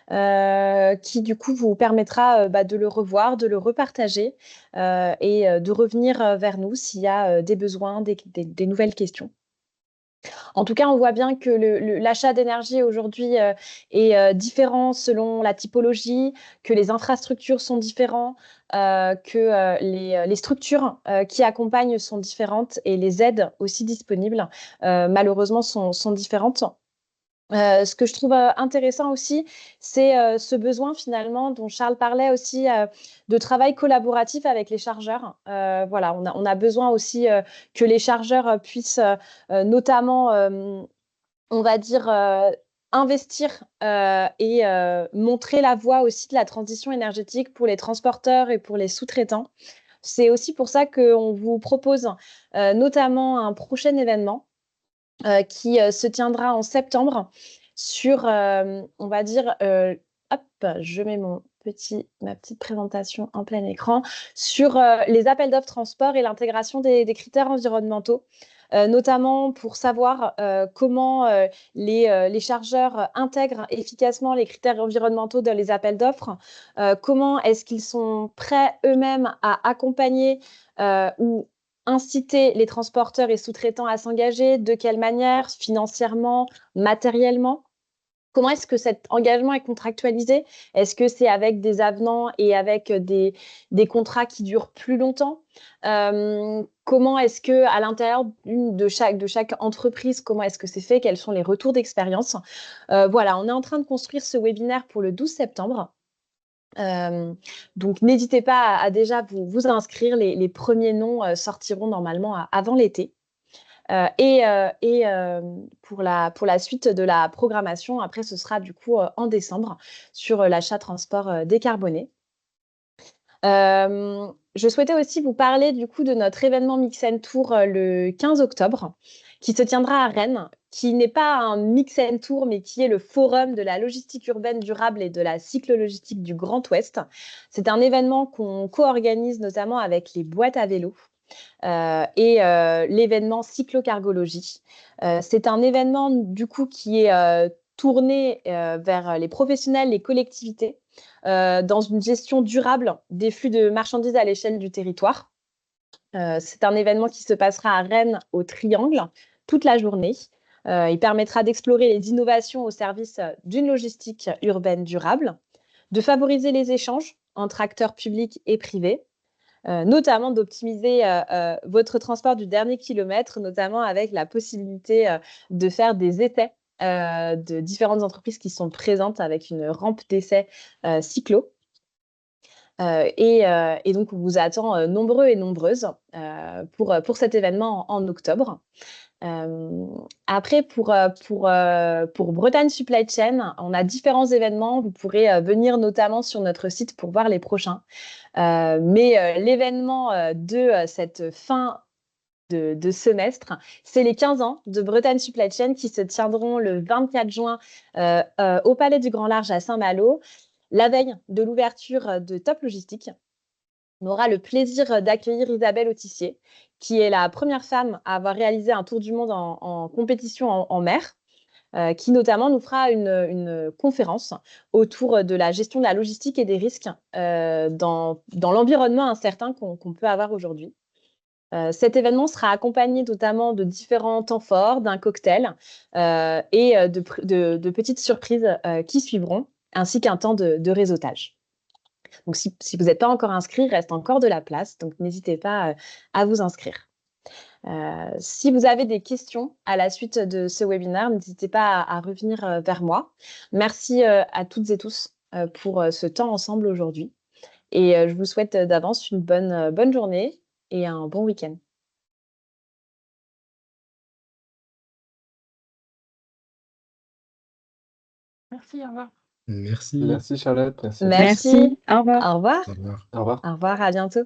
qui du coup vous permettra de le revoir, de le repartager et de revenir vers nous s'il y a des besoins, des nouvelles questions. En tout cas, on voit bien que l'achat d'énergie aujourd'hui est différent selon la typologie, que les infrastructures sont différentes, que les structures qui accompagnent sont différentes et les aides aussi disponibles, malheureusement, sont différentes. Ce que je trouve intéressant aussi, c'est ce besoin finalement dont Charles parlait aussi de travail collaboratif avec les chargeurs. Voilà, on a besoin aussi que les chargeurs puissent notamment, on va dire, investir et montrer la voie aussi de la transition énergétique pour les transporteurs et pour les sous-traitants. C'est aussi pour ça qu'on vous propose notamment un prochain événement qui se tiendra en septembre sur, on va dire, hop, je mets ma petite présentation en plein écran, sur les appels d'offres transport et l'intégration des critères environnementaux, notamment pour savoir comment les chargeurs intègrent efficacement les critères environnementaux dans les appels d'offres, comment est-ce qu'ils sont prêts eux-mêmes à accompagner ou inciter les transporteurs et sous-traitants à s'engager, de quelle manière, financièrement, matériellement? Comment est-ce que cet engagement est contractualisé? Est-ce que c'est avec des avenants et avec des contrats qui durent plus longtemps? Comment est-ce que à l'intérieur de chaque entreprise, comment est-ce que c'est fait? Quels sont les retours d'expérience? Voilà, on est en train de construire ce webinaire pour le 12 septembre. Donc n'hésitez pas à déjà vous inscrire. Les premiers noms sortiront normalement avant l'été. Pour la suite de la programmation, après, ce sera du coup en décembre sur l'achat transport décarboné. Je souhaitais aussi vous parler du coup de notre événement Mix & Tour le 15 octobre, qui se tiendra à Rennes, qui n'est pas un Mix & Tour, mais qui est le forum de la logistique urbaine durable et de la cyclo-logistique du Grand Ouest. C'est un événement qu'on co-organise notamment avec les boîtes à vélo. Et l'événement cyclocargologie. C'est un événement du coup qui est tourné vers les professionnels, les collectivités, dans une gestion durable des flux de marchandises à l'échelle du territoire. C'est un événement qui se passera à Rennes au Triangle toute la journée. Il permettra d'explorer les innovations au service d'une logistique urbaine durable, de favoriser les échanges entre acteurs publics et privés, notamment d'optimiser votre transport du dernier kilomètre, notamment avec la possibilité de faire des essais de différentes entreprises qui sont présentes avec une rampe d'essai cyclo. Et donc, on vous attend nombreux et nombreuses pour cet événement en octobre. Après, pour Bretagne Supply Chain, on a différents événements. Vous pourrez venir notamment sur notre site pour voir les prochains. Mais l'événement de cette fin de semestre, c'est les 15 ans de Bretagne Supply Chain qui se tiendront le 24 juin au Palais du Grand Large à Saint-Malo, la veille de l'ouverture de Top Logistique. On aura le plaisir d'accueillir Isabelle Autissier, qui est la première femme à avoir réalisé un tour du monde en compétition en mer, qui notamment nous fera une conférence autour de la gestion de la logistique et des risques dans l'environnement incertain qu'on peut avoir aujourd'hui. Cet événement sera accompagné notamment de différents temps forts, d'un cocktail et de petites surprises qui suivront, ainsi qu'un temps de réseautage. Donc, si vous n'êtes pas encore inscrit, il reste encore de la place, donc n'hésitez pas à vous inscrire. Si vous avez des questions à la suite de ce webinaire, n'hésitez pas à revenir vers moi. Merci à toutes et tous pour ce temps ensemble aujourd'hui. Et je vous souhaite d'avance une bonne journée et un bon week-end. Merci, au revoir. Merci. Merci Charlotte, merci. Merci. Au revoir. Au revoir. Au revoir. Au revoir. Au revoir, à bientôt.